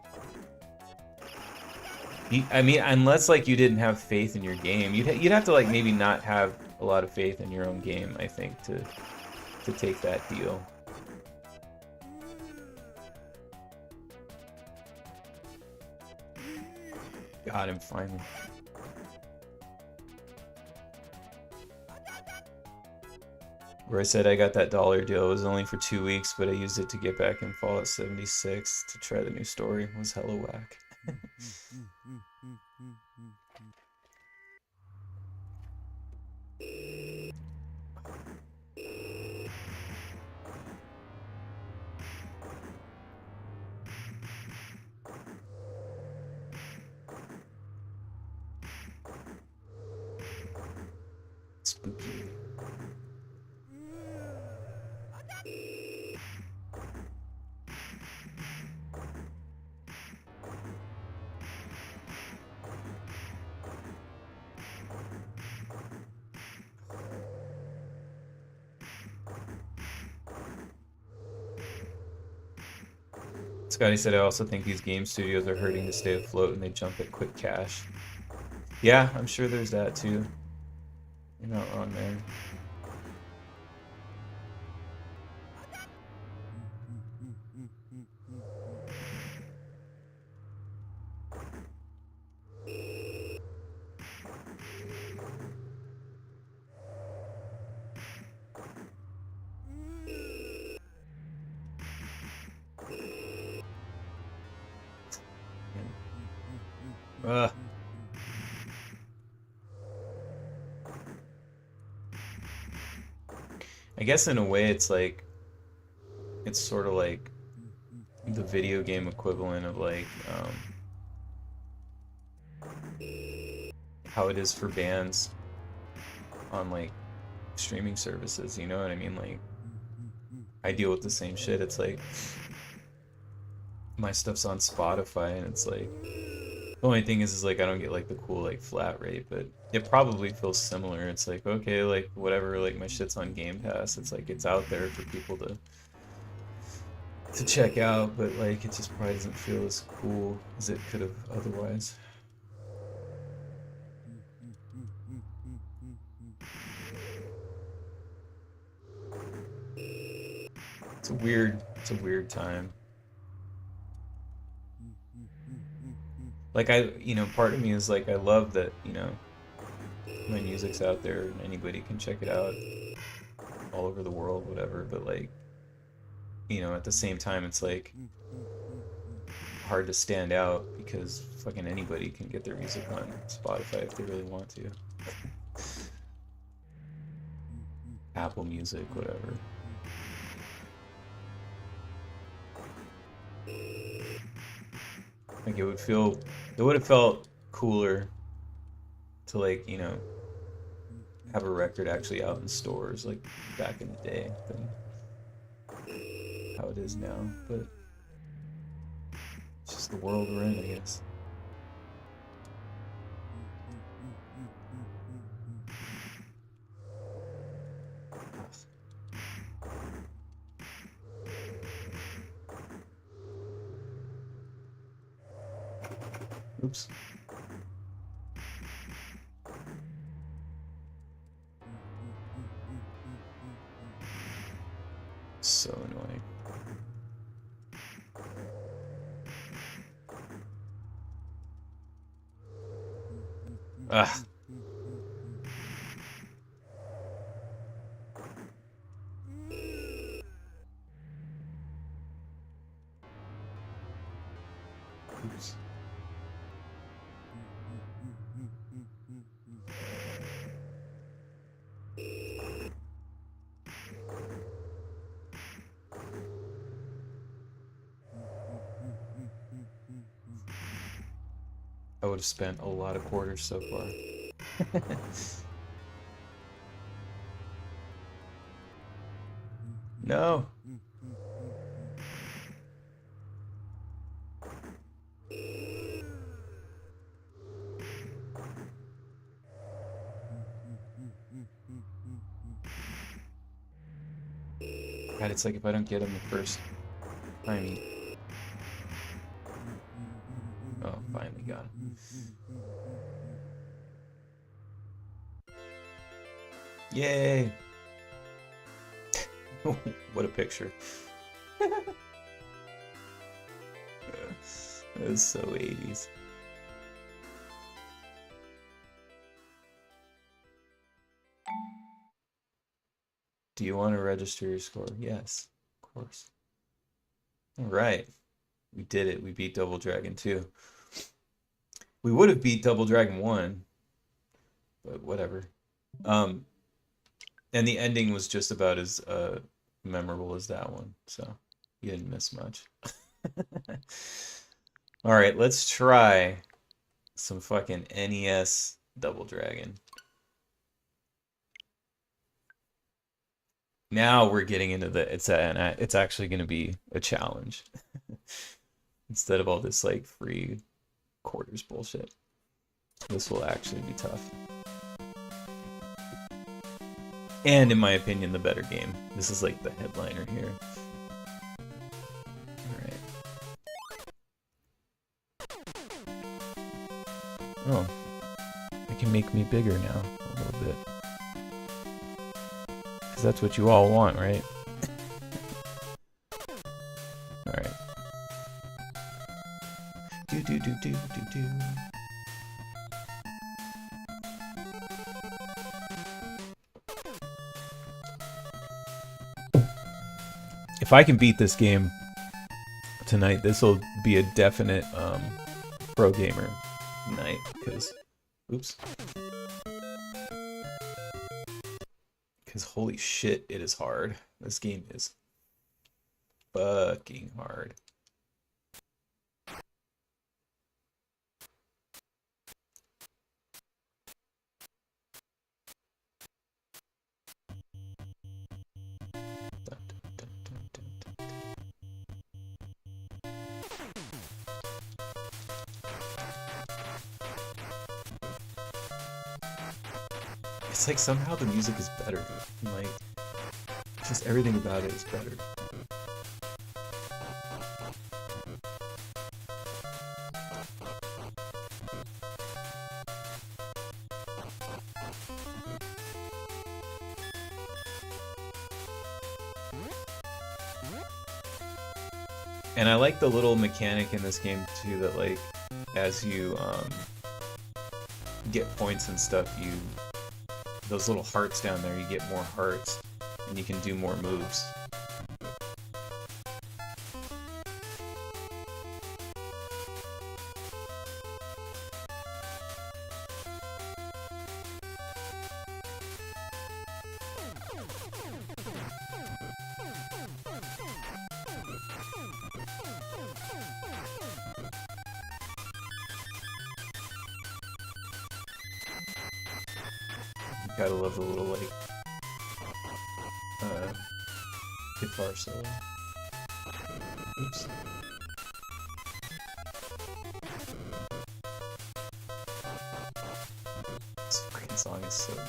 I mean, unless like you didn't have faith in your game, you'd have to like maybe not have a lot of faith in your own game, I think, to take that deal. Got him finally. Where I said I got that dollar deal, it was only for 2 weeks, but I used it to get back in Fallout 76 to try the new story. It was hella whack. Spooky. Scotty said, I also think these game studios are hurting to stay afloat and they jump at quick cash. Yeah, I'm sure there's that too. You're not wrong there. Ugh. I guess in a way it's like, it's sort of like the video game equivalent of like how it is for bands on like streaming services, you know what I mean? Like I deal with the same shit. It's like my stuff's on Spotify, and it's like the only thing is like I don't get like the cool like flat rate, but it probably feels similar. It's like okay, like whatever, like my shit's on Game Pass. It's like it's out there for people to check out, but like it just probably doesn't feel as cool as it could have otherwise. It's a weird time. Like part of me is like I love that, my music's out there and anybody can check it out all over the world, whatever, but like, at the same time it's like hard to stand out because fucking anybody can get their music on Spotify if they really want to. Apple Music, whatever. Like it would have felt cooler to like, have a record actually out in stores like back in the day than how it is now. But it's just the world we're in, I guess. Oops. So annoying. Ah. Oops. I would have spent a lot of quarters so far. No. God, it's like if I don't get him the first time. Oh, finally got him. Yay! What a picture. That was so 80s. Do you want to register your score? Yes, of course. All right. We did it. We beat Double Dragon 2. We would have beat Double Dragon 1, but whatever. And the ending was just about as memorable as that one, so you didn't miss much. All right, let's try some fucking NES Double Dragon. Now we're getting into it's actually going to be a challenge instead of all this like free quarters bullshit. This will actually be tough. And in my opinion, the better game. This is like the headliner here. Alright. Oh. It can make me bigger now, a little bit. Because that's what you all want, right? Alright. Do do do do do do. If I can beat this game tonight, this will be a definite pro gamer night. Because, oops. Because holy shit, it is hard. This game is fucking hard. It's like somehow the music is better. Like, just everything about it is better. And I like the little mechanic in this game too that like as you get points and stuff, you those little hearts down there, you get more hearts and you can do more moves. Gotta love the little like guitar solo. Oops. This freaking song is so good.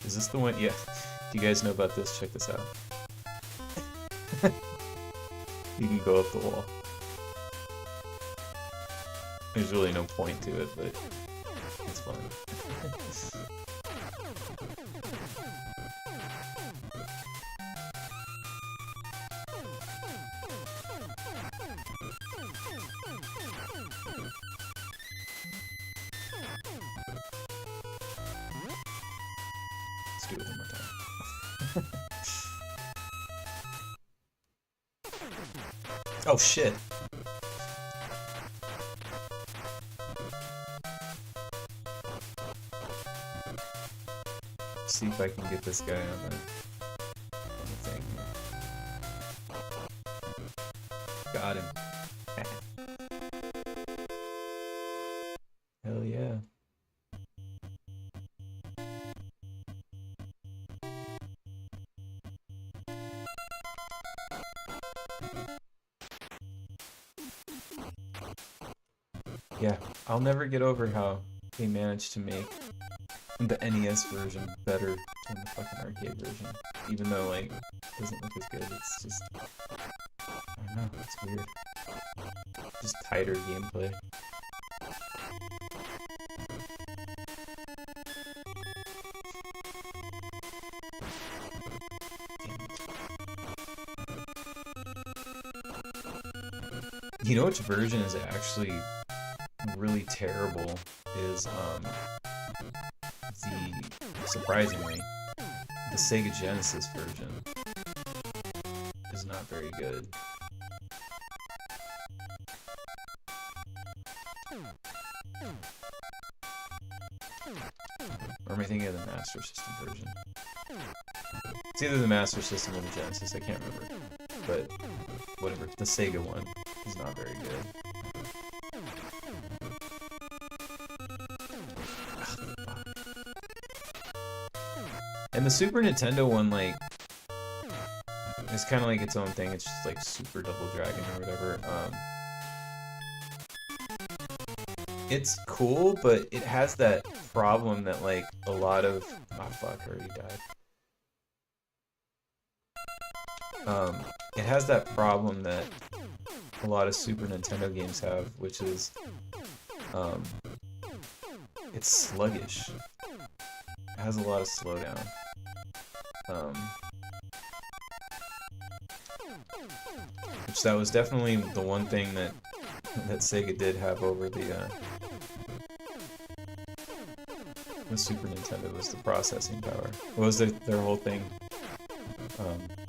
Is this the one? Yeah. Do you guys know about this? Check this out. You can go up the wall. There's really no point to it, but it's fun. Let's do it one more time. Oh shit. See if I can get this guy on the thing. Got him. Hell yeah. Yeah, I'll never get over how they managed to make the NES version better than the fucking arcade version. Even though, like, it doesn't look as good, it's just... I don't know, it's weird. Just tighter gameplay. You know which version is actually really terrible is surprisingly the Sega Genesis version is not very good. Or am I thinking of the Master System version? It's either the Master System or the Genesis, I can't remember. But whatever, the Sega one is not very good. And the Super Nintendo one, like, it's kind of like its own thing. It's just like Super Double Dragon or whatever. It's cool, but it has that problem that, like, a lot of... Oh, fuck, I already died. It has that problem that a lot of Super Nintendo games have, which is, it's sluggish. It has a lot of slowdown. Which that was definitely the one thing that Sega did have over the Super Nintendo was the processing power. What was their whole thing?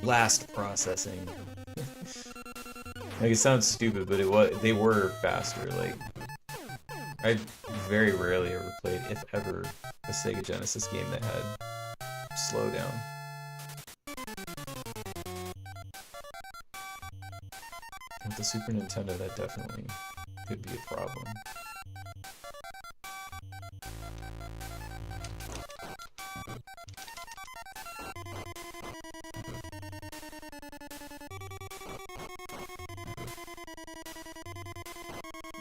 Blast processing. Like, it sounds stupid, but they were faster. Like, I very rarely ever played, if ever, a Sega Genesis game that had slowdown. With the Super Nintendo, that definitely could be a problem.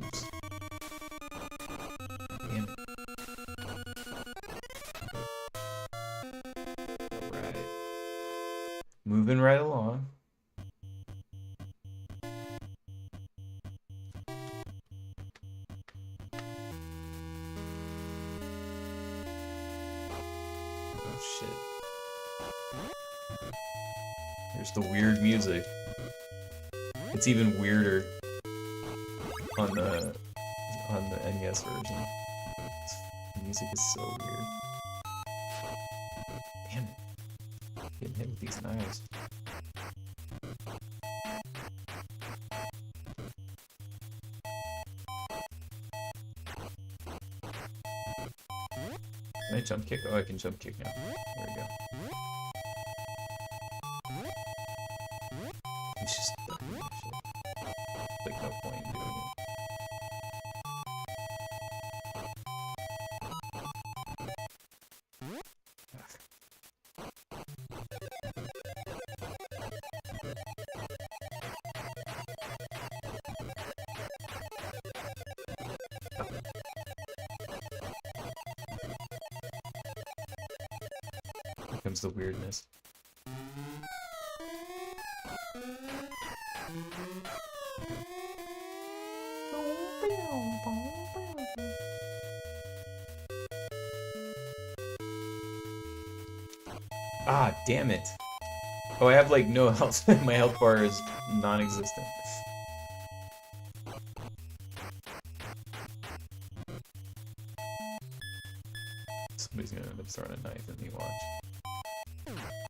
Oops. Damn it. Alright. Moving right along. Oh shit. There's the weird music. It's even weirder on the NES version. The music is so weird. Damn it. Getting hit with these knives. Can I jump kick? Oh, I can jump kick now. There we go. It's just shit. Like no point in doing it. Here comes the weirdness. Ah, damn it. Oh, I have like no health. My health bar is non-existent. Somebody's gonna end up throwing a knife at me, watch.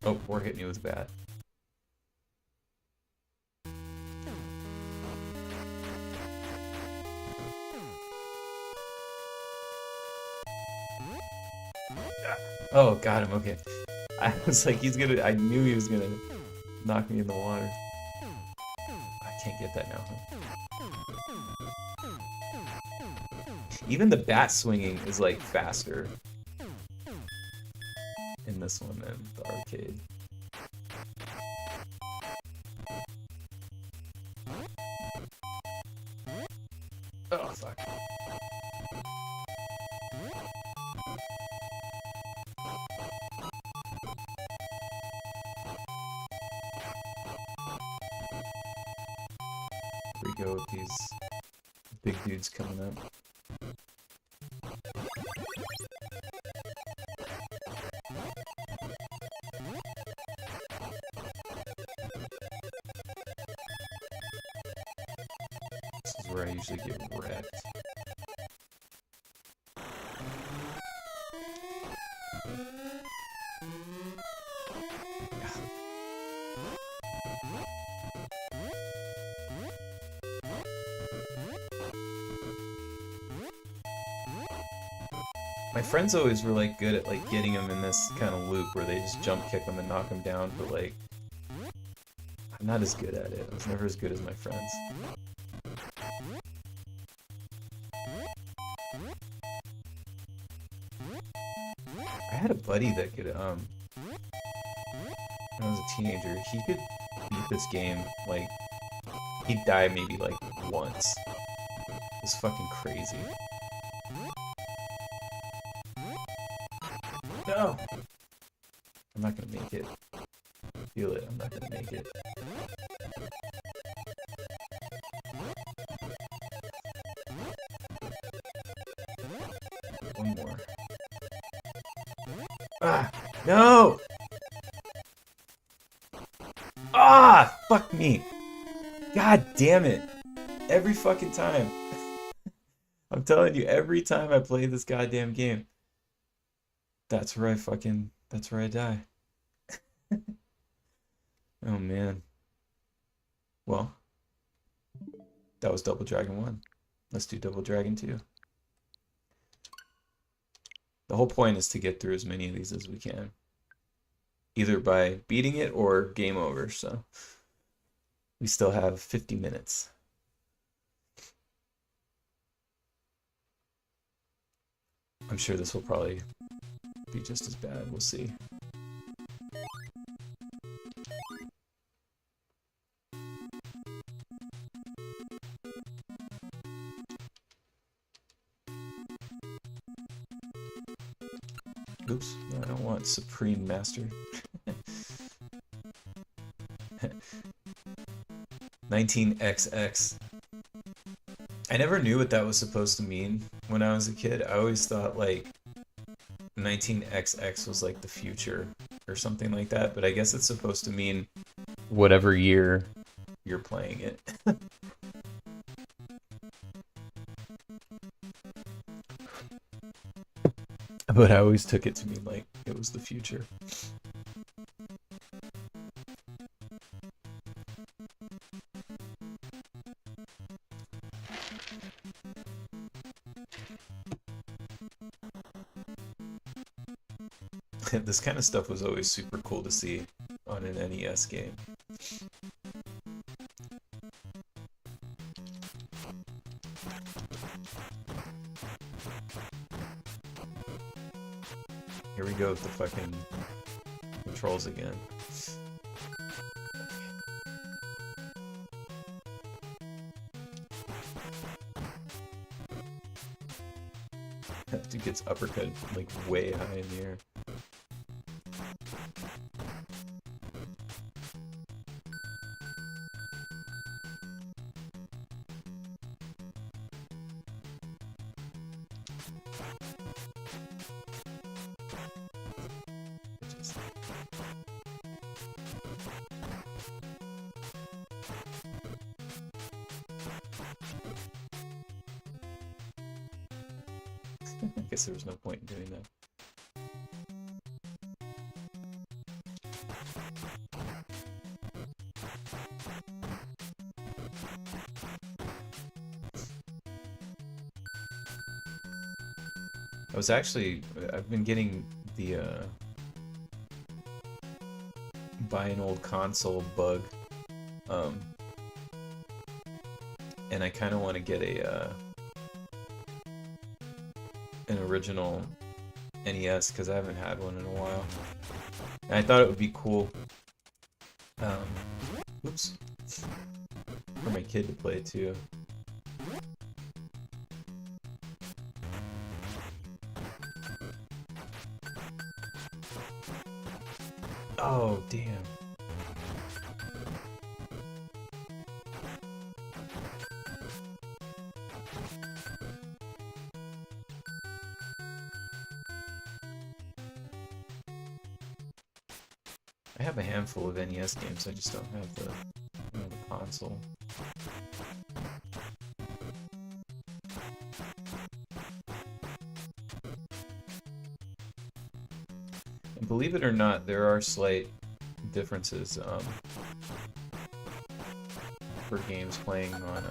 Oh, or hit me with a bat. Oh, got him, okay. I was like, I knew he was gonna knock me in the water. I can't get that now, huh? Even the bat swinging is like faster in this one than the arcade. Oh, fuck. Here we go with these big dudes coming up. This is where I usually get wrecked. My friends always were like good at like getting them in this kind of loop where they just jump kick them and knock them down, but like I'm not as good at it. I was never as good as my friends. I had a buddy that could when I was a teenager, he could beat this game like he'd die maybe like once. It was fucking crazy. No! I'm not gonna make it. Feel it, I'm not gonna make it. One more. Ah! No! Ah! Fuck me! God damn it! Every fucking time. I'm telling you, every time I play this goddamn game, that's where I die. Oh man. Well, that was Double Dragon 1. Let's do Double Dragon 2. The whole point is to get through as many of these as we can, either by beating it or game over. So we still have 50 minutes. I'm sure this will probably be just as bad. We'll see. Oops, no, I don't want Supreme Master. 19XX. I never knew what that was supposed to mean when I was a kid. I always thought like 19XX was like the future or something like that, but I guess it's supposed to mean whatever year you're playing it. But I always took it to mean like it was the future. This kind of stuff was always super cool to see on an NES game. Here we go with the fucking controls again. That dude gets uppercut like way high in the air. I guess there was no point in doing that. I've been getting the buy an old console bug, and I kind of want to get an original NES because I haven't had one in a while. And I thought it would be cool, oops, for my kid to play too. Oh, damn. I have a handful of NES games, I just don't have the console. And believe it or not, there are slight differences for games playing on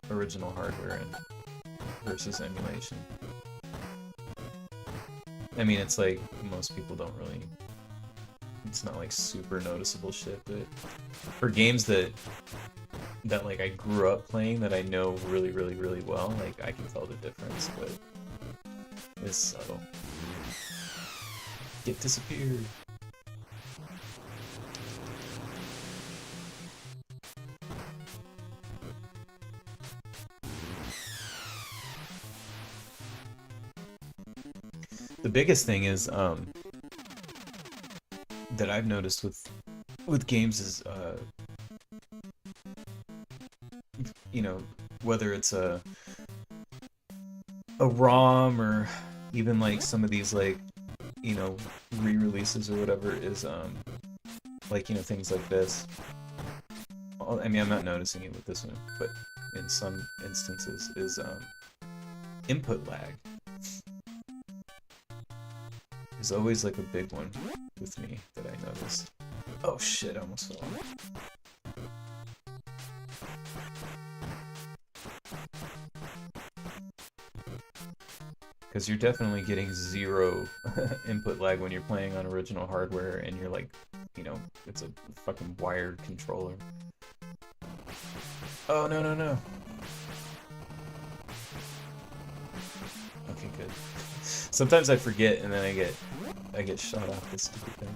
original hardware and versus emulation. I mean, it's like most people don't really. It's not like super noticeable shit, but for games that like I grew up playing that I know really, really, really well, like I can tell the difference, but it's subtle. Get disappeared. The biggest thing is that I've noticed with games is you know, whether it's a ROM or even like some of these like, you know, re-releases or whatever is like, you know, things like this. I mean, I'm not noticing it with this one, but in some instances is input lag. There's always like a big one with me that I notice. Oh shit, I almost fell. Because you're definitely getting zero input lag when you're playing on original hardware and you're like, you know, it's a fucking wired controller. Oh, no, no, no. Okay, good. Sometimes I forget and then I get shot off this stupid thing.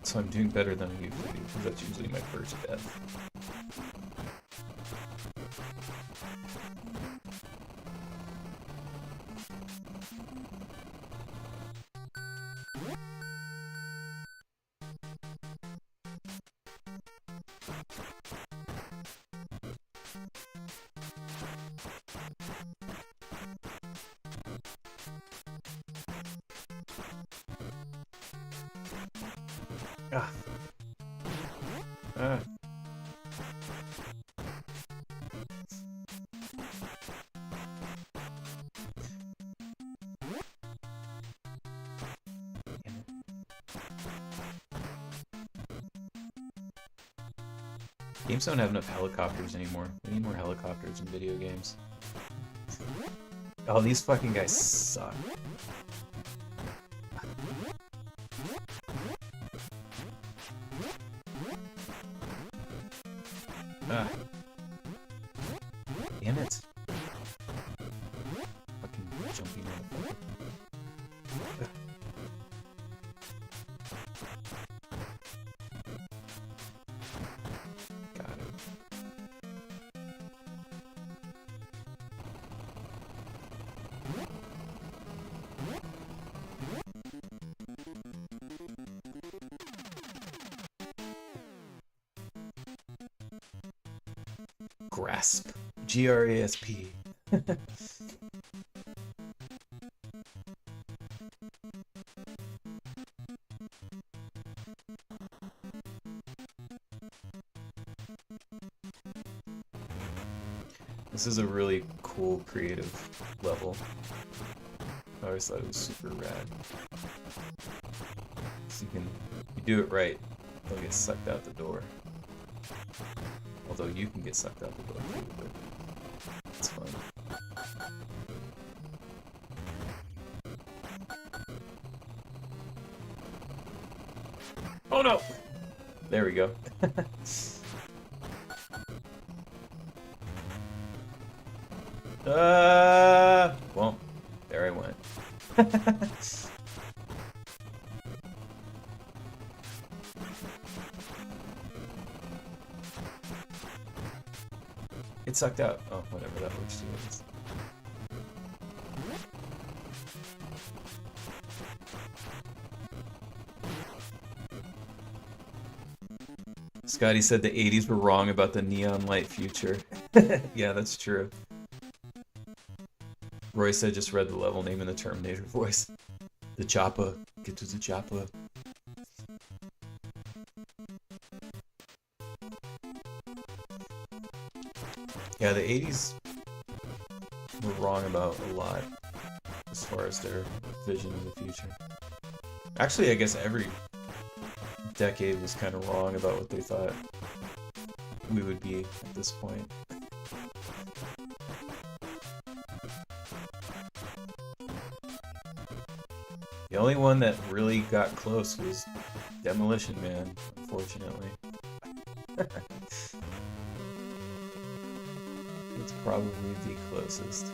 So I'm doing better than I usually do, because that's usually my first death. Ah. Ah. Games don't have enough helicopters anymore. We need more helicopters in video games. Oh, these fucking guys suck. Ah. Damn it. Fucking jumpy motherfucker. Got it. Grasp. G-R-A-S-P. This is a really cool, creative level. I always thought it was super rad. So you do it right, they'll get sucked out the door. Although you can get sucked out the door too, but it's fun. Oh no! There we go. Well, there I went. It sucked out. Oh, whatever, that works too. Scotty said the 80s were wrong about the neon light future. Yeah, that's true. Roy said just read the level name in the Terminator voice. The chopper. Get to the chopper. Yeah, the 80s were wrong about a lot as far as their vision of the future. Actually, I guess every decade was kind of wrong about what they thought we would be at this point. The only one that really got close was Demolition Man, unfortunately. It's probably the closest.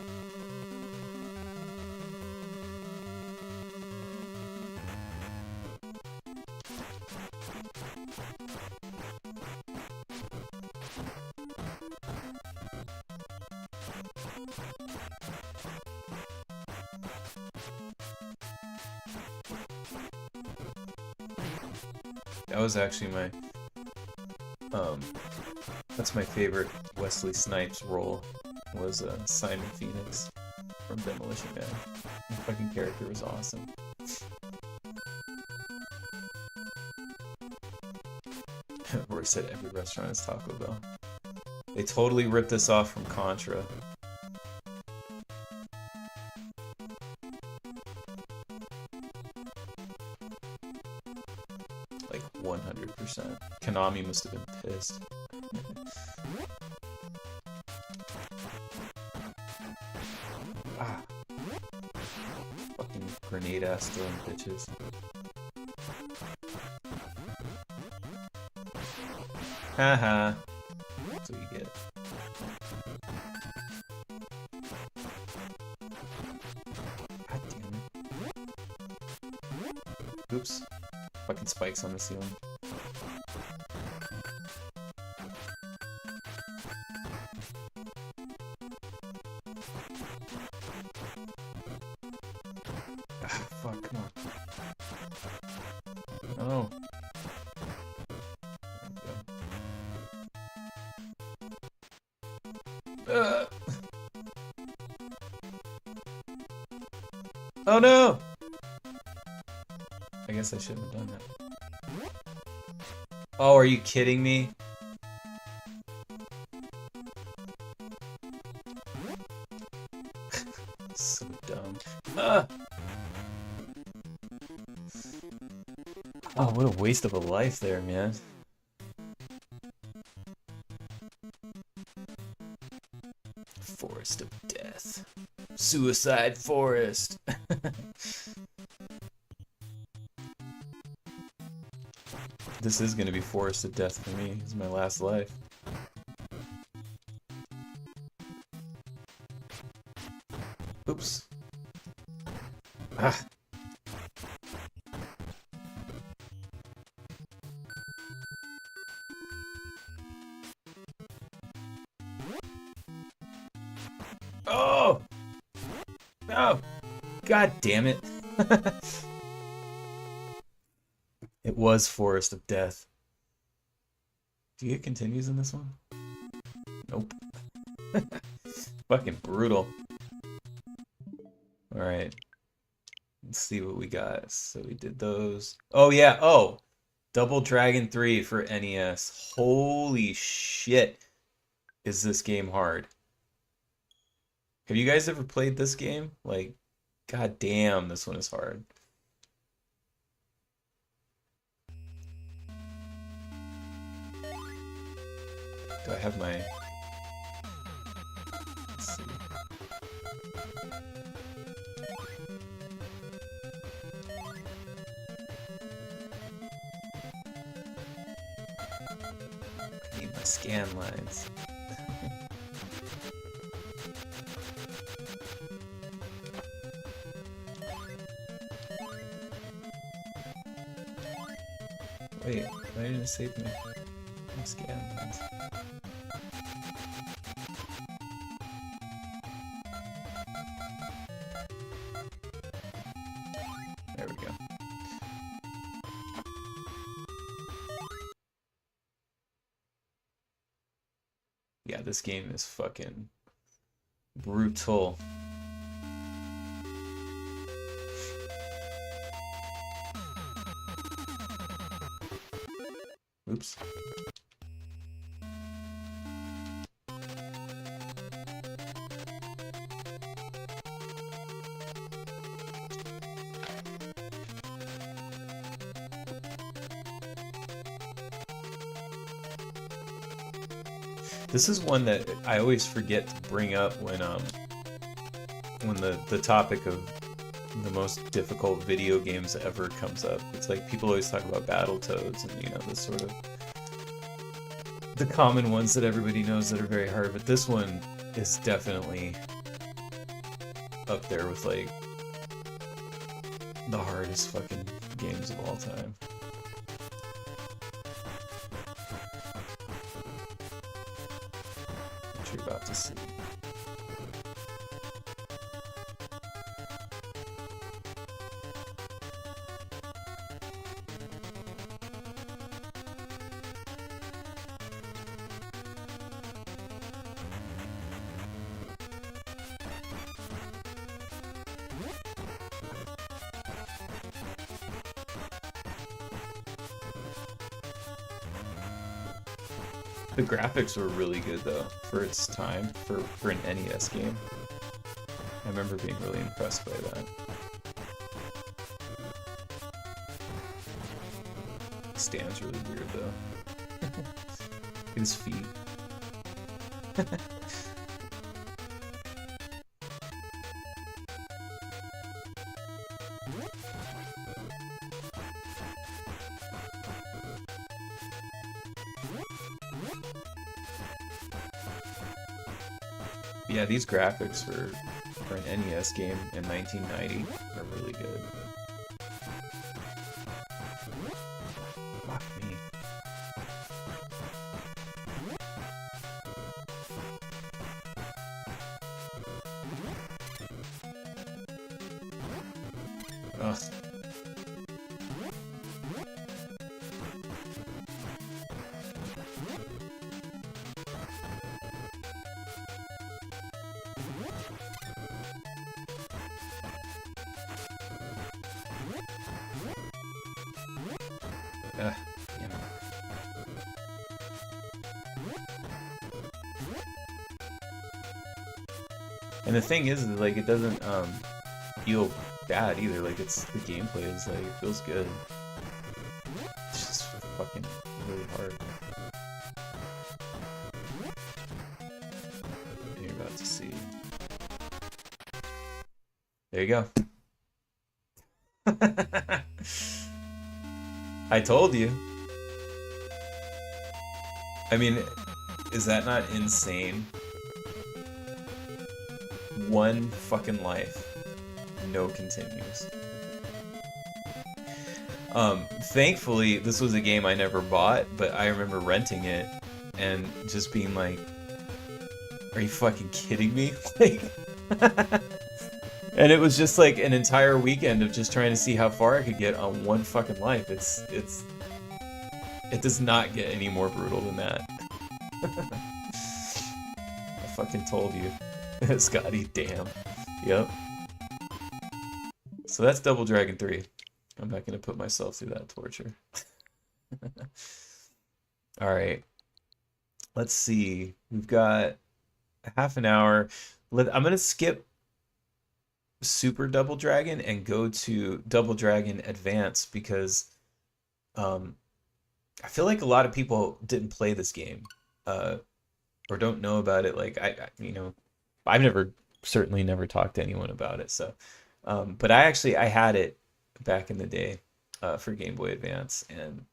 That was actually my, that's my favorite Wesley Snipes role, was Simon Phoenix from Demolition Man. The fucking character was awesome. Roy said every restaurant is Taco Bell. They totally ripped this off from Contra. 100%. Konami must have been pissed. Ah. Fucking grenade-ass throwing bitches. Haha. That's what you get. God damn it. Oops. Fucking spikes on the ceiling. Ah, fuck, come on. Oh. Oh no! I guess I shouldn't have done that. Oh, are you kidding me? So dumb. Ah! Oh, what a waste of a life there, man. Forest of Death. Suicide Forest. This is gonna be Forest of Death for me. It's my last life. Oops. Ah. Oh! No! God damn it. It was Forest of Death. Do you get continues in this one? Nope. Fucking brutal. Alright. Let's see what we got. So we did those. Oh yeah, oh! Double Dragon 3 for NES. Holy shit. Is this game hard. Have you guys ever played this game? Like, god damn, this one is hard. Do I have my... Let's see. I need my scan lines. Wait, why didn't it save me? My scan lines. There we go. Yeah, this game is fucking brutal. Oops. This is one that I always forget to bring up when the topic of the most difficult video games ever comes up. It's like people always talk about Battletoads and, you know, this sort of the common ones that everybody knows that are very hard, but this one is definitely up there with like the hardest fucking games of all time. What you're about to see. The graphics were really good though, for its time, for an NES game. I remember being really impressed by that. stands really weird though. Look at his feet. Yeah, these graphics for an NES game in 1990 are really good. Fuck me. Ugh. Damn it. And the thing is, like, it doesn't feel bad either. Like, it's the gameplay is like it feels good. It's just fucking really hard. You're about to see. There you go. I told you. I mean, is that not insane? One fucking life. No continues. Thankfully, this was a game I never bought, but I remember renting it and just being like, are you fucking kidding me? Like, and it was just like an entire weekend of just trying to see how far I could get on one fucking life. It does not get any more brutal than that. I fucking told you. Scotty, damn. Yep. So that's Double Dragon 3. I'm not going to put myself through that torture. Alright. Let's see. We've got half an hour. I'm going to skip Super Double Dragon and go to Double Dragon Advance because I feel like a lot of people didn't play this game or don't know about it. Like, I've certainly never talked to anyone about it. So, but I had it back in the day for Game Boy Advance, and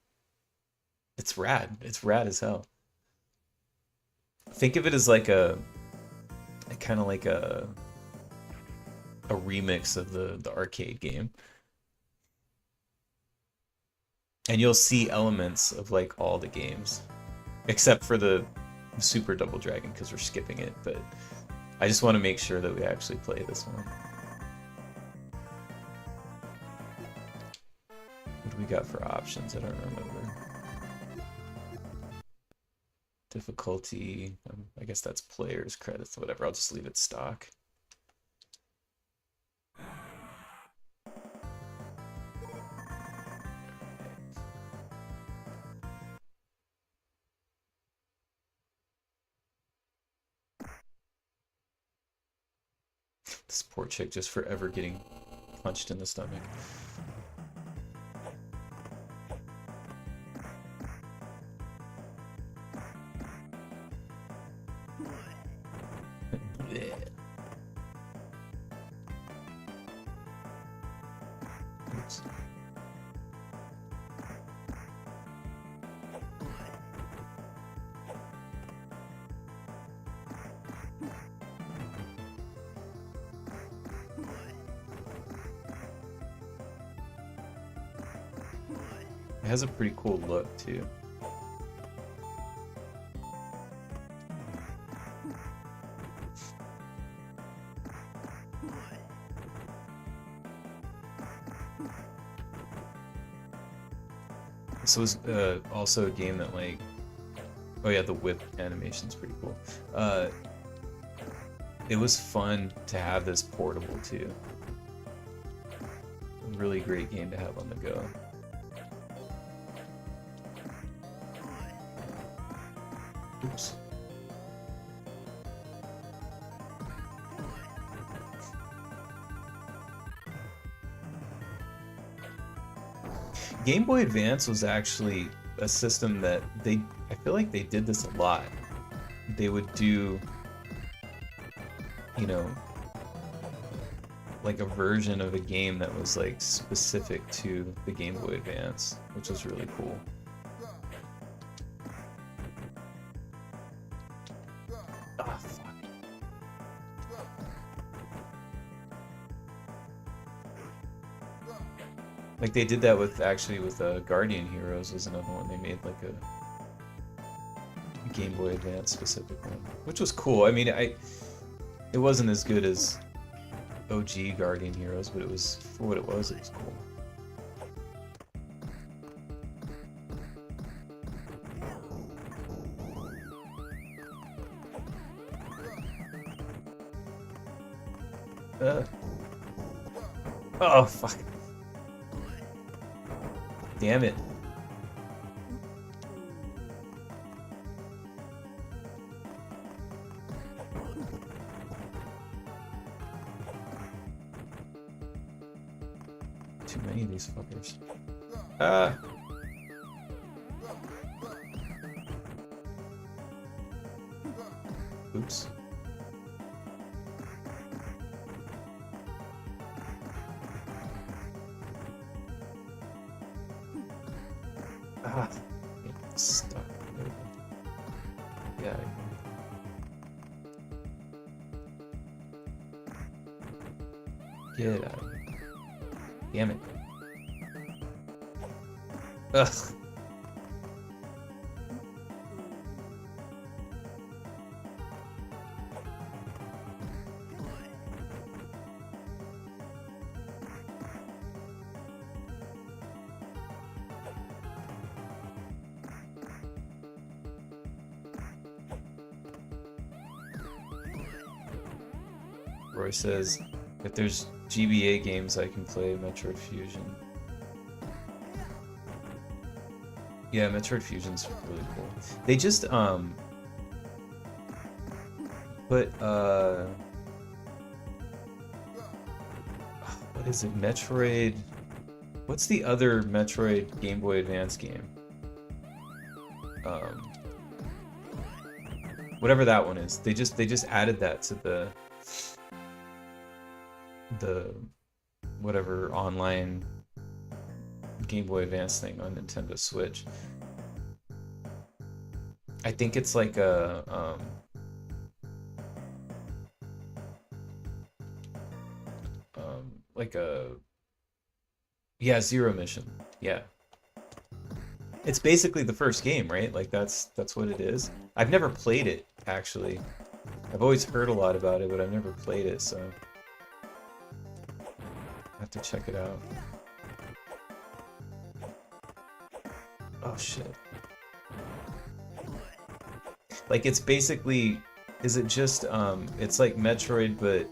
it's rad. It's rad as hell. Think of it as like a kind of like a remix of the arcade game. And you'll see elements of like all the games, except for the Super Double Dragon because we're skipping it. But I just want to make sure that we actually play this one. What do we got for options? I don't remember. Difficulty. I guess that's players, credits, whatever. I'll just leave it stock. This poor chick just forever getting punched in the stomach. Oops. It has a pretty cool look too. This was also a game that, like, oh yeah, the whip animation's pretty cool. It was fun to have this portable too. Really great game to have on the go. Oops. Game Boy Advance was actually a system that I feel like they did this a lot. They would do, you know, like a version of a game that was like specific to the Game Boy Advance, which was really cool. Ah, fuck. Like they did that with Guardian Heroes was another one. They made like a Game Boy Advance specific one, which was cool. I mean, it wasn't as good as OG Guardian Heroes, but it was, for what it was cool. Oh, fuck. Damn it. Too many of these fuckers. Ah! Oops. Ah! It's stuck. Yeah. Get out of here. Damn it. Ugh. Roy says, if there's GBA games I can play, Metroid Fusion. Yeah, Metroid Fusion's really cool. They just put what is it? Metroid. What's the other Metroid Game Boy Advance game? Whatever that one is. They just added that to the whatever online Game Boy Advance thing on Nintendo Switch. I think it's like a yeah, Zero Mission. Yeah. It's basically the first game, right? Like that's what it is. I've never played it actually. I've always heard a lot about it, but I've never played it, so I have to check it out. Oh shit. Like it's basically, is it just it's like Metroid, but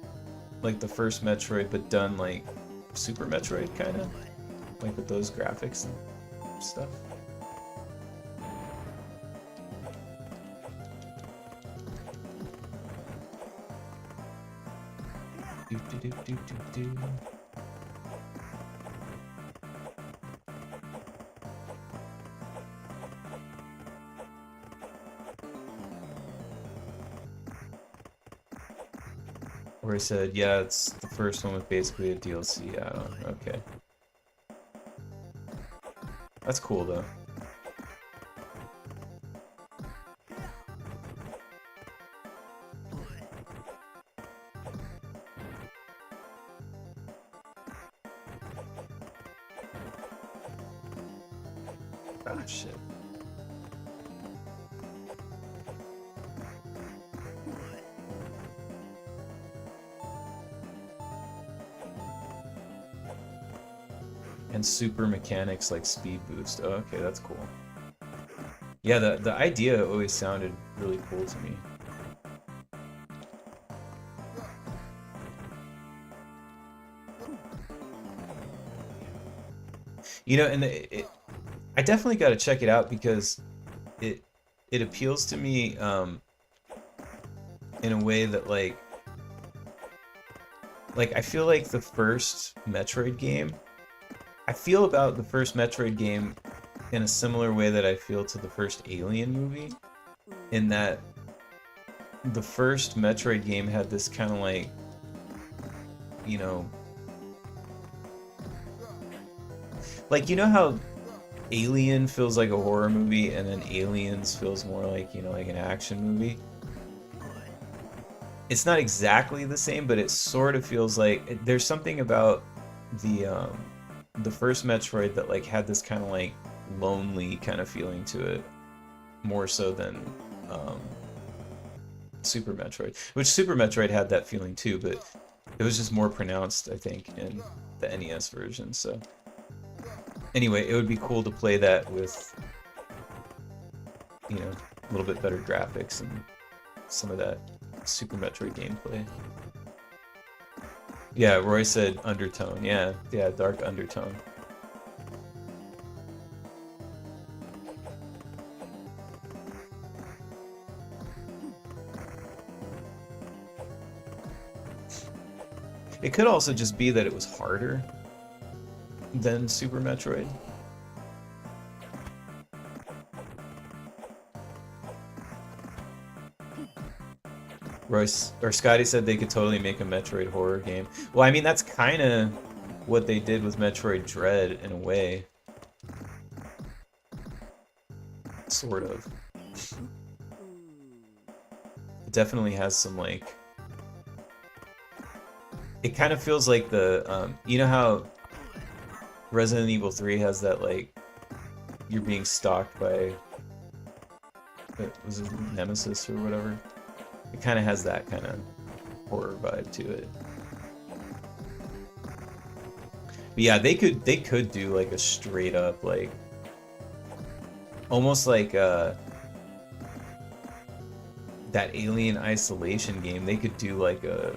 like the first Metroid, but done like Super Metroid kind of, like with those graphics and stuff. Do do do do do do. Where I said, yeah, it's the first one with basically a DLC add-on. Okay. That's cool, though. Ah, shit. And super mechanics like speed boost. Oh, okay, that's cool. Yeah, the idea always sounded really cool to me. You know, and I definitely got to check it out because it appeals to me in a way that like I feel like the first Metroid game I feel about the first Metroid game in a similar way that I feel to the first Alien movie, in that the first Metroid game had this kind of like, you know, like, you know how Alien feels like a horror movie and then Aliens feels more like, you know, like an action movie? It's not exactly the same, but it sort of feels like there's something about the first Metroid that like had this kind of like lonely kind of feeling to it, more so than um, Super Metroid. Which Super Metroid had that feeling too, but it was just more pronounced, I think, in the NES version. So anyway, it would be cool to play that with, you know, a little bit better graphics and some of that Super Metroid gameplay. Yeah, Roy said undertone. Yeah, yeah, dark undertone. It could also just be that it was harder than Super Metroid. Royce or Scotty said they could totally make a Metroid horror game. Well, I mean, that's kind of what they did with Metroid Dread in a way. Sort of. It definitely has some, like... It kind of feels like the, you know how Resident Evil 3 has that, like, you're being stalked by... Was it Nemesis or whatever? It kind of has that kind of horror vibe to it. But yeah, they could do like a straight up, like, almost like that Alien Isolation game. They could do like a...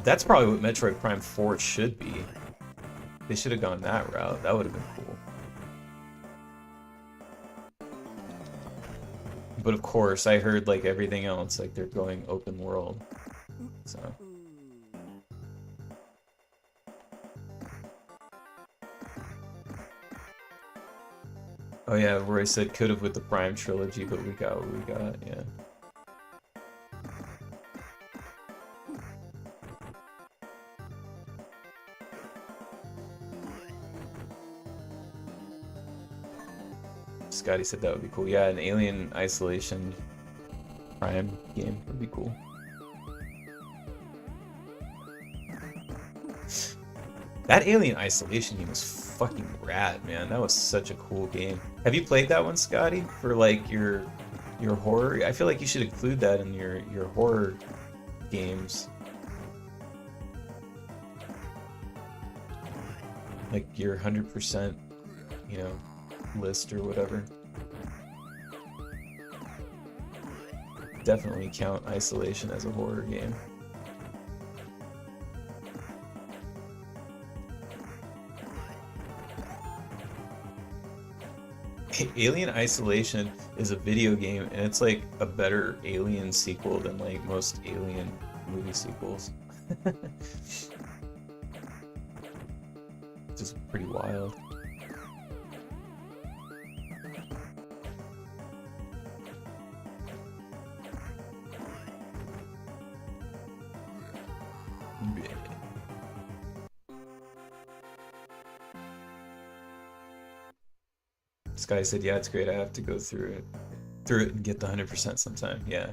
That's probably what Metroid Prime 4 should be. They should have gone that route. That would have been cool. But of course, I heard like everything else, like they're going open world. So. Oh yeah, Roy said could have with the Prime trilogy, but we got what we got, yeah. Scotty said that would be cool. Yeah, an Alien Isolation Prime game would be cool. That Alien Isolation game was fucking rad, man. That was such a cool game. Have you played that one, Scotty? For like your horror? I feel like you should include that in your horror games. Like your 100%, you know, list or whatever. Definitely count Isolation as a horror game. Alien Isolation is a video game, and it's like a better Alien sequel than like most Alien movie sequels. Just pretty wild. Sky said, yeah, it's great. I have to go through it and get the 100% sometime. Yeah.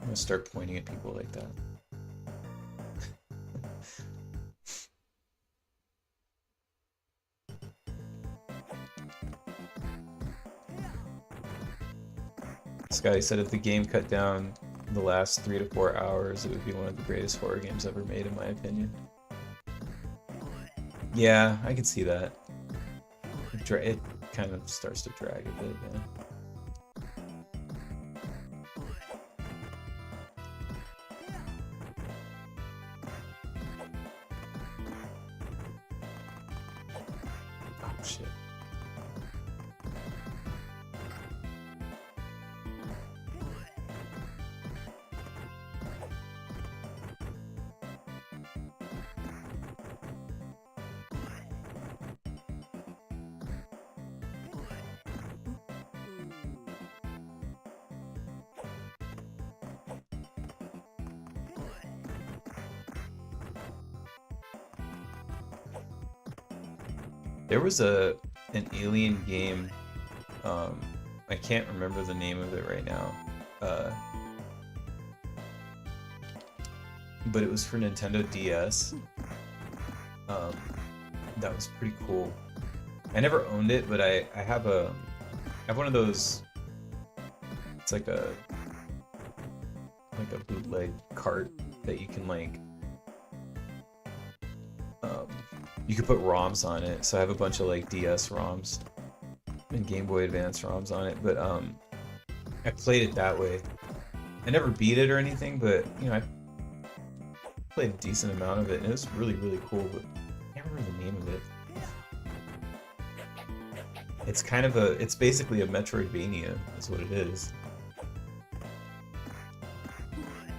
I'm gonna start pointing at people like that. Scotty said if the game cut down the last 3 to 4 hours, it would be one of the greatest horror games ever made, in my opinion. Yeah, I can see that. It kind of starts to drag a bit, yeah. Oh, shit. There was an Alien game. Um, I can't remember the name of it right now. Uh, but it was for Nintendo DS. Um, that was pretty cool. I never owned it, but I have one of those. It's like a bootleg cart that you can like you could put ROMs on it. So I have a bunch of like DS ROMs and Game Boy Advance ROMs on it, but I played it that way. I never beat it or anything, but you know, I played a decent amount of it, and it was really, really cool, but I can't remember the name of it. It's kind of it's basically a Metroidvania, is what it is.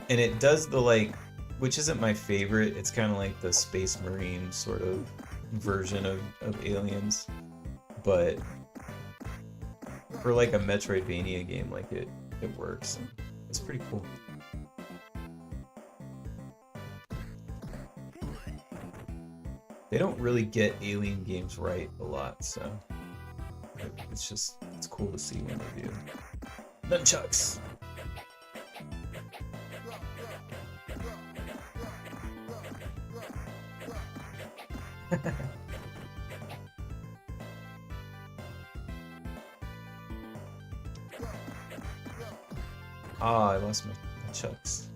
And it does the like, which isn't my favorite, it's kind of like the Space Marine sort of version of Aliens, but for like a Metroidvania game, like it works. It's pretty cool. They don't really get Alien games right a lot, so it's cool to see when they do. Nunchucks! Ah, I lost my chucks.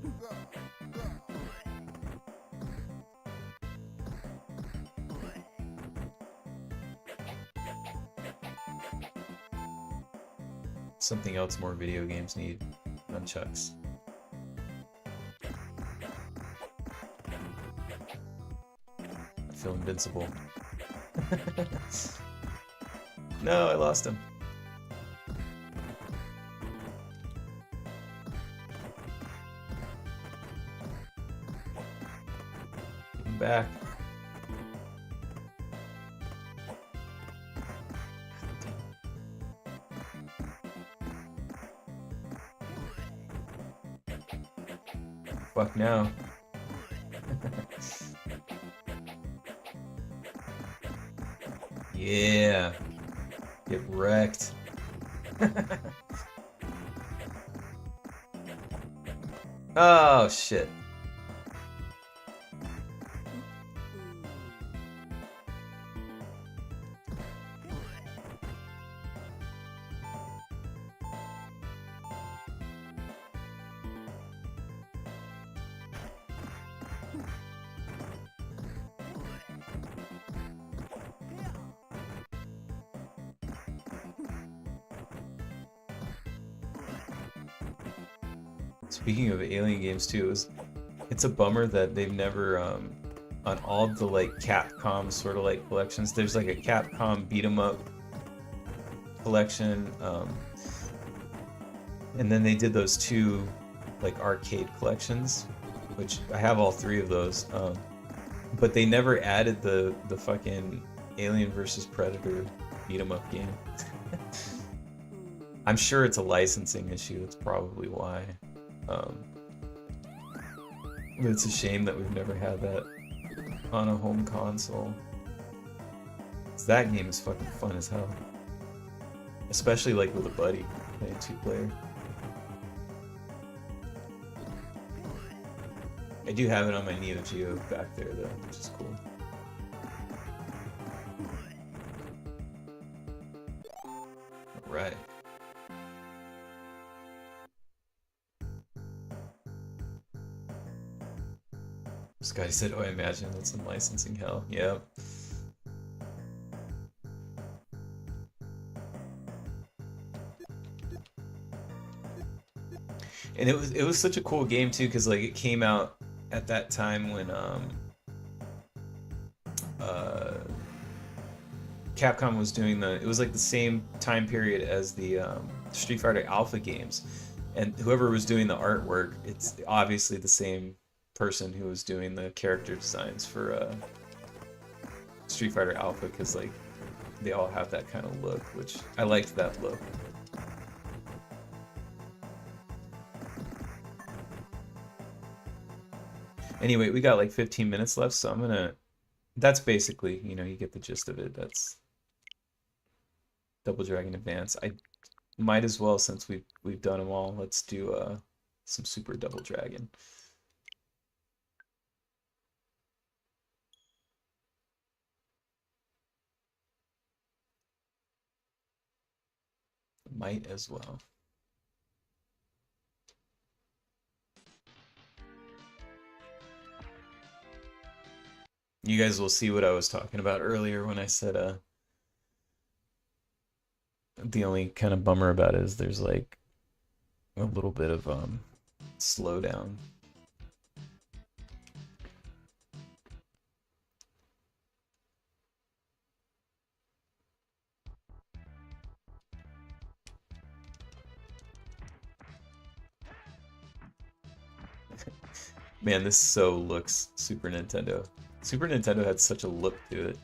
Something else more video games need. Nunchucks. I feel invincible. No, I lost him. I'm back. Fuck no. Yeah. Get wrecked. Oh, shit. Speaking of Alien games too, it's a bummer that they've never on all the like Capcom sort of like collections. There's like a Capcom beat 'em up collection, and then they did those two like arcade collections, which I have all three of those. But they never added the fucking Alien versus Predator beat 'em up game. I'm sure it's a licensing issue. That's probably why. But it's a shame that we've never had that on a home console. 'Cause that game is fucking fun as hell. Especially like with a buddy, playing 2-player. I do have it on my Neo Geo back there though, which is cool. Alright. Scotty said, oh, I imagine that's some licensing hell. Yep. And it was such a cool game too, because like it came out at that time when Capcom was doing it was like the same time period as the Street Fighter Alpha games, and whoever was doing the artwork, it's obviously the same person who was doing the character designs for Street Fighter Alpha, because like they all have that kind of look, which I liked that look. Anyway, we got like 15 minutes left, so that's basically, you know, you get the gist of it. That's Double Dragon Advance. I might as well, since we've done them all. Let's do some Super Double Dragon. Might as well. You guys will see what I was talking about earlier when I said the only kind of bummer about it is there's like a little bit of slowdown. Man, this so looks Super Nintendo. Super Nintendo had such a look to it.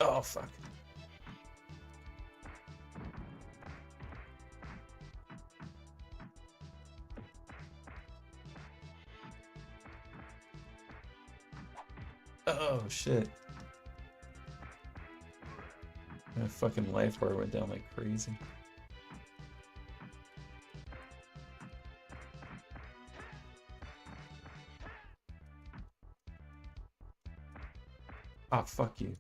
Oh, fuck. Oh, shit. My fucking life bar went down like crazy. Ah, fuck you.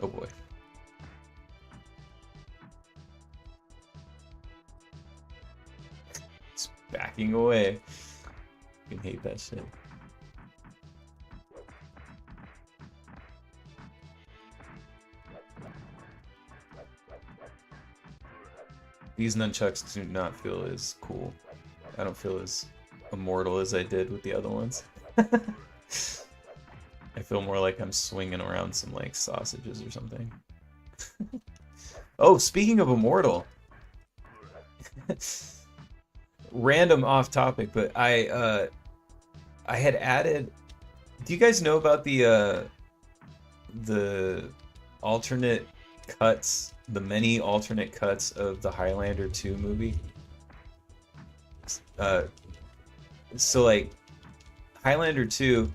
Oh boy. It's backing away. I can hate that shit. These nunchucks do not feel as cool. I don't feel as immortal as I did with the other ones. I feel more like I'm swinging around some like sausages or something. Oh, speaking of immortal. Random off topic, but I had added. Do you guys know about the alternate cuts, the many alternate cuts of the Highlander 2 movie? So like Highlander 2,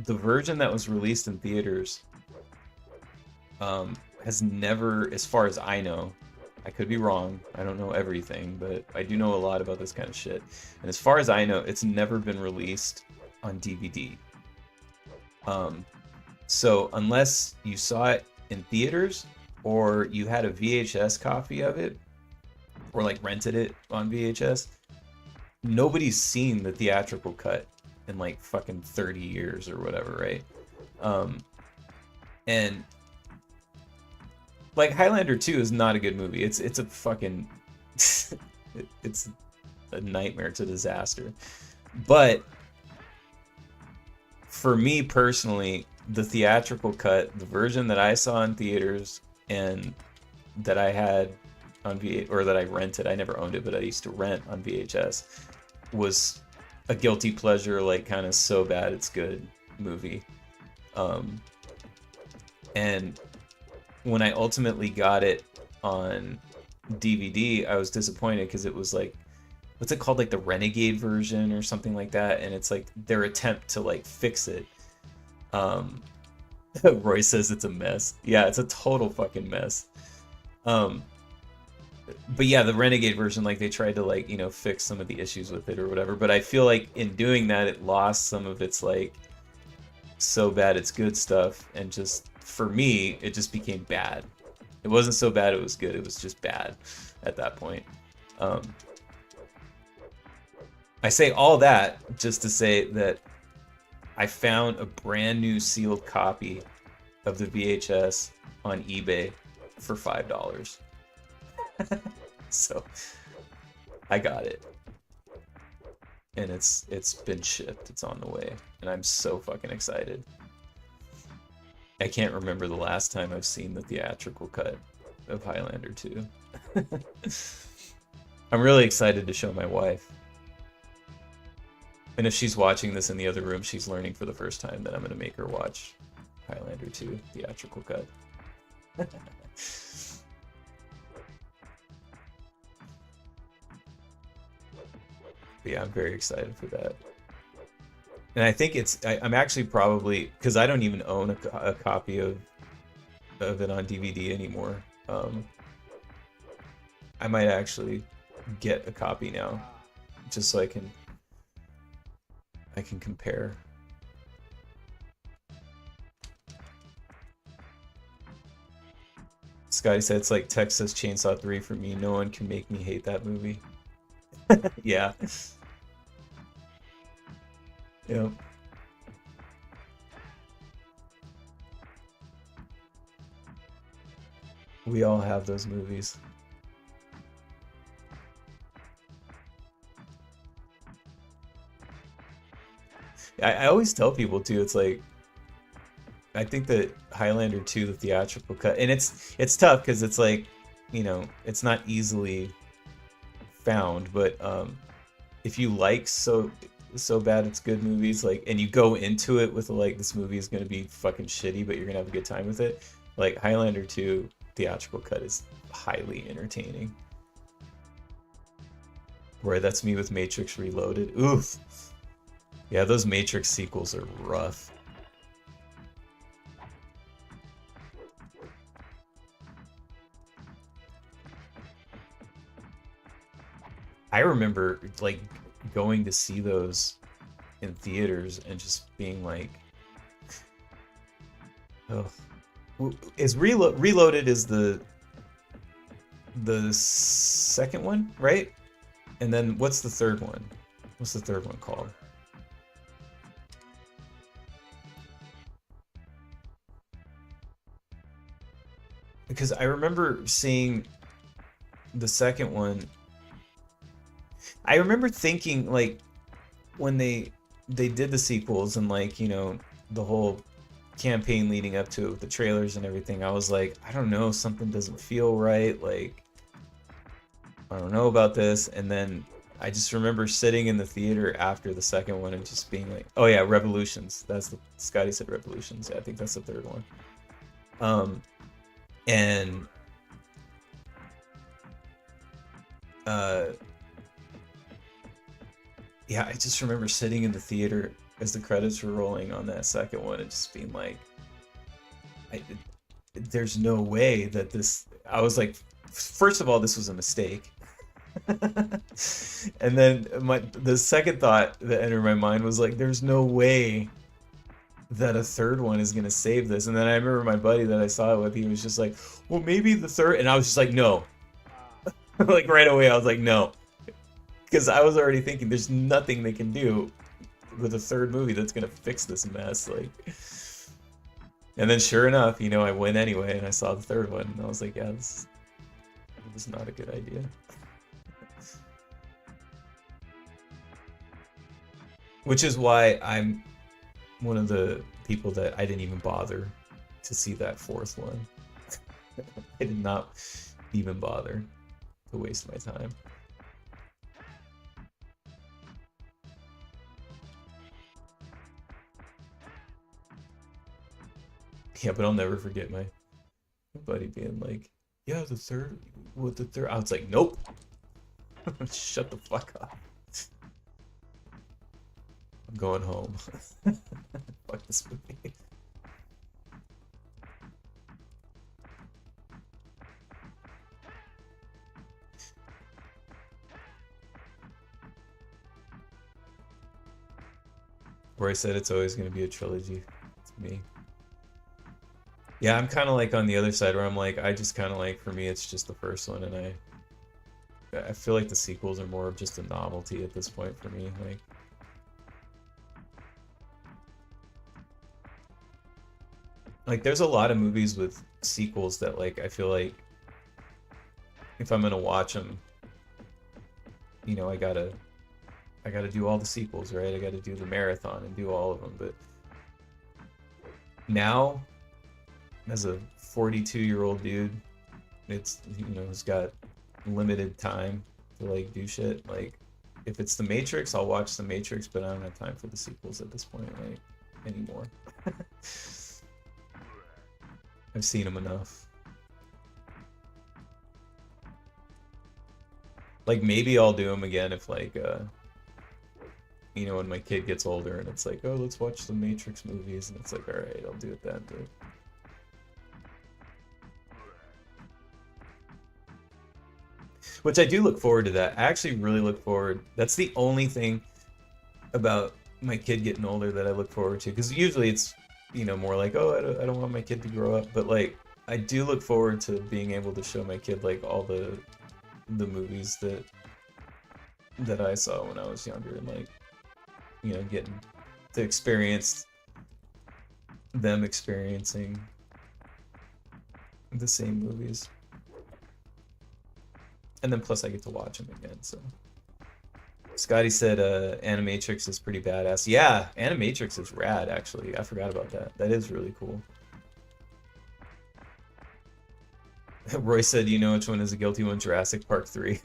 the version that was released in theaters has never, as far as I know, I could be wrong, I don't know everything, but I do know a lot about this kind of shit. And as far as I know, it's never been released on DVD. So unless you saw it in theaters or you had a VHS copy of it or like rented it on VHS, nobody's seen the theatrical cut in like fucking 30 years or whatever, right? And like Highlander 2 is not a good movie. It's a fucking it's a nightmare. It's a disaster. But for me personally, the theatrical cut, the version that I saw in theaters and that I had on VHS, or that I rented, I never owned it, but I used to rent on VHS, was a guilty pleasure, like kind of so bad it's good movie. And when I ultimately got it on DVD, I was disappointed because it was like, what's it called, like the Renegade version or something like that, and it's like their attempt to like fix it. Roy says it's a mess. Yeah, it's a total fucking mess. But yeah, the Renegade version, like they tried to like, you know, fix some of the issues with it or whatever, but I feel like in doing that it lost some of its like so bad it's good stuff, and just for me it just became bad. It wasn't so bad it was good, it was just bad at that point. I say all that just to say that I found a brand new sealed copy of the VHS on eBay for $5. So I got it. And it's been shipped. It's on the way. And I'm so fucking excited. I can't remember the last time I've seen the theatrical cut of Highlander 2. I'm really excited to show my wife. And if she's watching this in the other room, she's learning for the first time, then I'm gonna make her watch Highlander 2 theatrical cut. But yeah, I'm very excited for that. And I think I'm actually probably, because I don't even own a copy of it on DVD anymore. I might actually get a copy now, just so I can compare. Scotty said it's like Texas Chainsaw 3 for me. No one can make me hate that movie. Yeah. Yep. We all have those movies. I always tell people too, it's like, I think that Highlander 2, the theatrical cut, and it's tough because it's like, you know, it's not easily found, but if you like so bad it's good movies, like, and you go into it with like, this movie is gonna be fucking shitty, but you're gonna have a good time with it, like Highlander 2 theatrical cut is highly entertaining. Where that's me with Matrix Reloaded. Oof. Yeah, those Matrix sequels are rough. I remember like going to see those in theaters and just being like, oh, is Reloaded is the second one, right? And then what's the third one? What's the third one called? Because I remember seeing the second one. I remember thinking, like, when they did the sequels and, like, you know, the whole campaign leading up to it with the trailers and everything, I was like, I don't know, something doesn't feel right, like, I don't know about this. And then I just remember sitting in the theater after the second one and just being like, oh yeah, Revolutions. Scotty said Revolutions. Yeah, I think that's the third one. And yeah, I just remember sitting in the theater as the credits were rolling on that second one and just being like, there's no way that this. I was like, first of all, this was a mistake. And then the second thought that entered my mind was like, there's no way that a third one is gonna save this. And then I remember my buddy that I saw it with, he was just like, well, maybe the third, and I was just like, no. Like right away I was like, no, because I was already thinking there's nothing they can do with a third movie that's gonna fix this mess, like. And then sure enough, you know, I went anyway and I saw the third one and I was like, yeah, this was not a good idea. Which is why I'm one of the people that I didn't even bother to see that fourth one. I did not even bother to waste my time. Yeah, but I'll never forget my buddy being like, yeah, the third, with the third. I was like, nope. Shut the fuck up. I'm going home. Fuck this movie. Where I said it's always going to be a trilogy to me. Yeah, I'm kind of like on the other side where I'm like, I just kind of like, for me, it's just the first one, and I feel like the sequels are more of just a novelty at this point for me. Like there's a lot of movies with sequels that like I feel like if I'm gonna watch them, you know, I gotta do all the sequels, right? I gotta do the marathon and do all of them. But now, as a 42-year-old dude, it's, you know, who's got limited time to like do shit, like if it's The Matrix, I'll watch The Matrix, but I don't have time for the sequels at this point, like, anymore. I've seen them enough. Like, maybe I'll do them again if, like, you know, when my kid gets older and it's like, oh, let's watch the Matrix movies, and it's like, all right, I'll do it then, but... Which I do look forward to that. I actually really look forward. That's the only thing about my kid getting older that I look forward to. Because usually it's, you know, more like, oh, I don't want my kid to grow up. But, like, I do look forward to being able to show my kid, like, all the movies that I saw when I was younger. And, like, you know, getting to experience them experiencing the same movies. And then plus I get to watch them again, so. Scotty said Animatrix is pretty badass. Yeah, Animatrix is rad, actually. I forgot about that. That is really cool. Roy said, you know which one is a guilty one? Jurassic Park 3.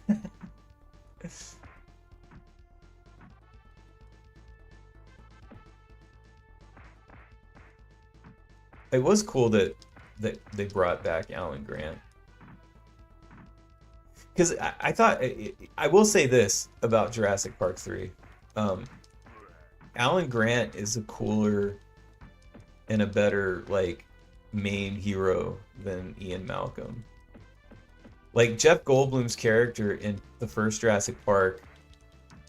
It was cool that they brought back Alan Grant. Because I thought, I will say this about Jurassic Park 3. Alan Grant is a cooler and a better, like, main hero than Ian Malcolm. Like, Jeff Goldblum's character in the first Jurassic Park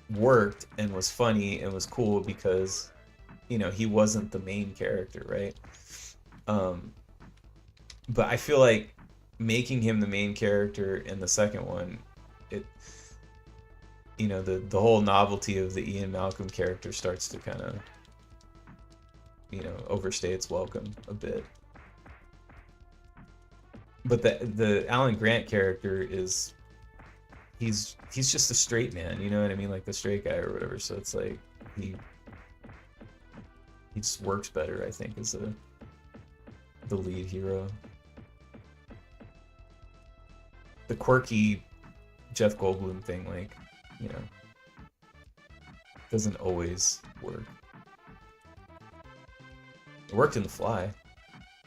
worked and was funny and was cool because, you know, he wasn't the main character, right? But I feel like making him the main character in the second one, it, you know, the whole novelty of the Ian Malcolm character starts to kind of, you know, overstay its welcome a bit. But the Alan Grant character is, he's just a straight man, you know what I mean, like the straight guy or whatever. So it's like he just works better, I think, as the lead hero. The quirky Jeff Goldblum thing, like, you know, doesn't always work. It worked in The Fly,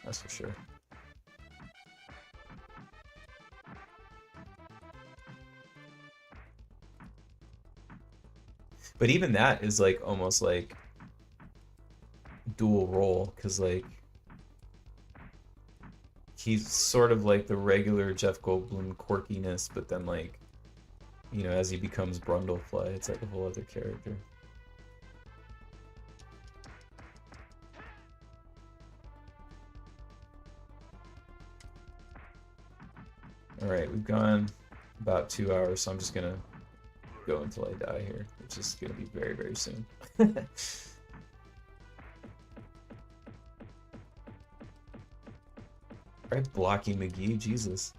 that's for sure. But even that is like almost like dual role, because like he's sort of like the regular Jeff Goldblum quirkiness, but then like, you know, as he becomes Brundlefly, it's like a whole other character. Alright, we've gone about 2 hours, so I'm just gonna go until I die here, which is gonna be very, very soon. Alright, Blocky McGee, Jesus.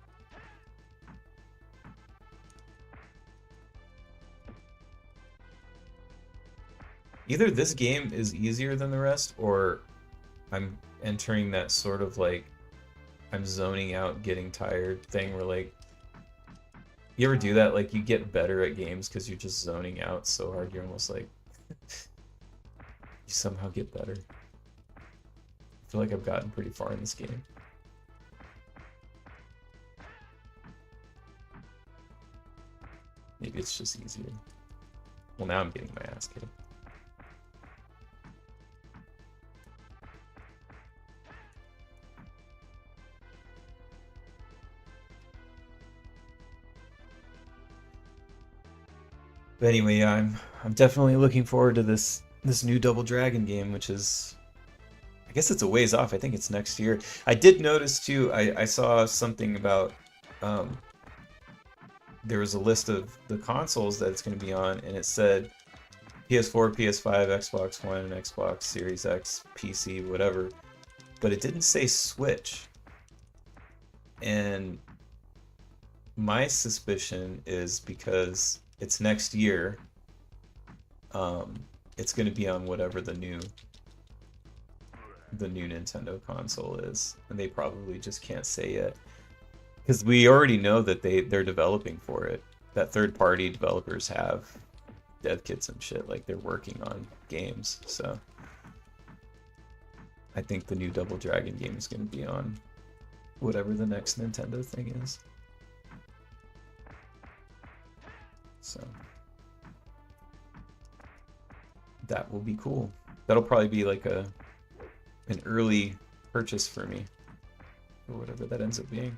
Either this game is easier than the rest, or I'm entering that sort of like I'm zoning out, getting tired thing where like, you ever do that? Like you get better at games because you're just zoning out so hard, you're almost like, you somehow get better. I feel like I've gotten pretty far in this game. Maybe it's just easier. Well, now I'm getting my ass kicked. But anyway, yeah, I'm definitely looking forward to this new Double Dragon game, which is, I guess it's a ways off. I think it's next year. I did notice too, I saw something about there was a list of the consoles that it's going to be on, and it said PS4, PS5, Xbox One, and Xbox Series X, PC, whatever, but it didn't say Switch. And my suspicion is because it's next year, it's going to be on whatever the new Nintendo console is, and they probably just can't say yet. Because we already know that they're developing for it, that third-party developers have dev kits and shit. Like they're working on games, so I think the new Double Dragon game is going to be on whatever the next Nintendo thing is. So that will be cool. That'll probably be like an early purchase for me, or whatever that ends up being.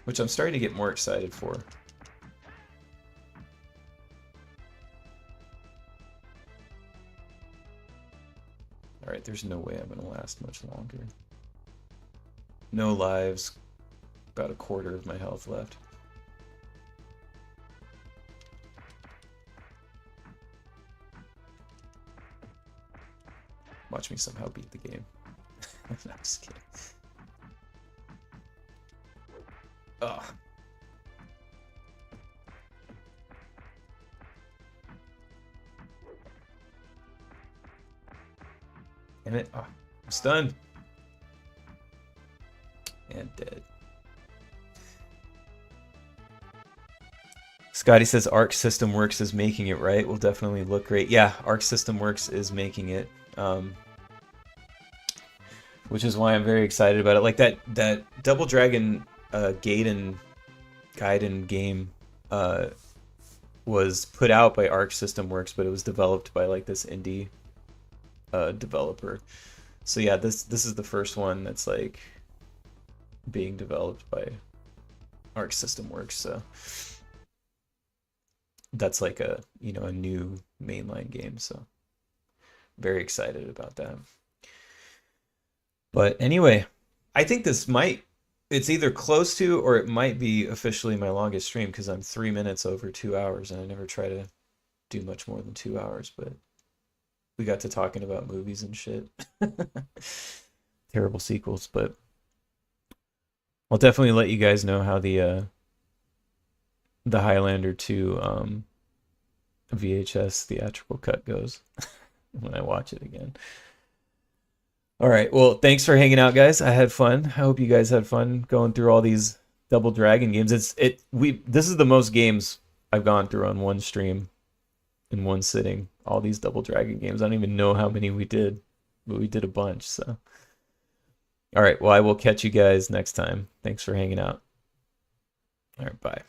Which I'm starting to get more excited for. Alright, there's no way I'm going to last much longer. No lives. About a quarter of my health left. Watch me somehow beat the game. No, I'm just kidding. Ugh. Damn it. Oh, I'm stunned. And dead. Scotty says Arc System Works is making it, right? Will definitely look great. Yeah, Arc System Works is making it. Which is why I'm very excited about it. Like that Double Dragon Gaiden game was put out by Arc System Works, but it was developed by like this indie developer. So yeah, this is the first one that's like being developed by Arc System Works. So that's like a new mainline game. So very excited about that. But anyway, I think it's either close to or it might be officially my longest stream because I'm 3 minutes over 2 hours and I never try to do much more than 2 hours, but we got to talking about movies and shit. Terrible sequels, but I'll definitely let you guys know how the Highlander 2 VHS theatrical cut goes when I watch it again. All right, well, thanks for hanging out, guys. I had fun. I hope you guys had fun going through all these Double Dragon games. This is the most games I've gone through on one stream in one sitting. All these Double Dragon games. I don't even know how many we did, but we did a bunch. So, all right, well, I will catch you guys next time. Thanks for hanging out. All right, bye.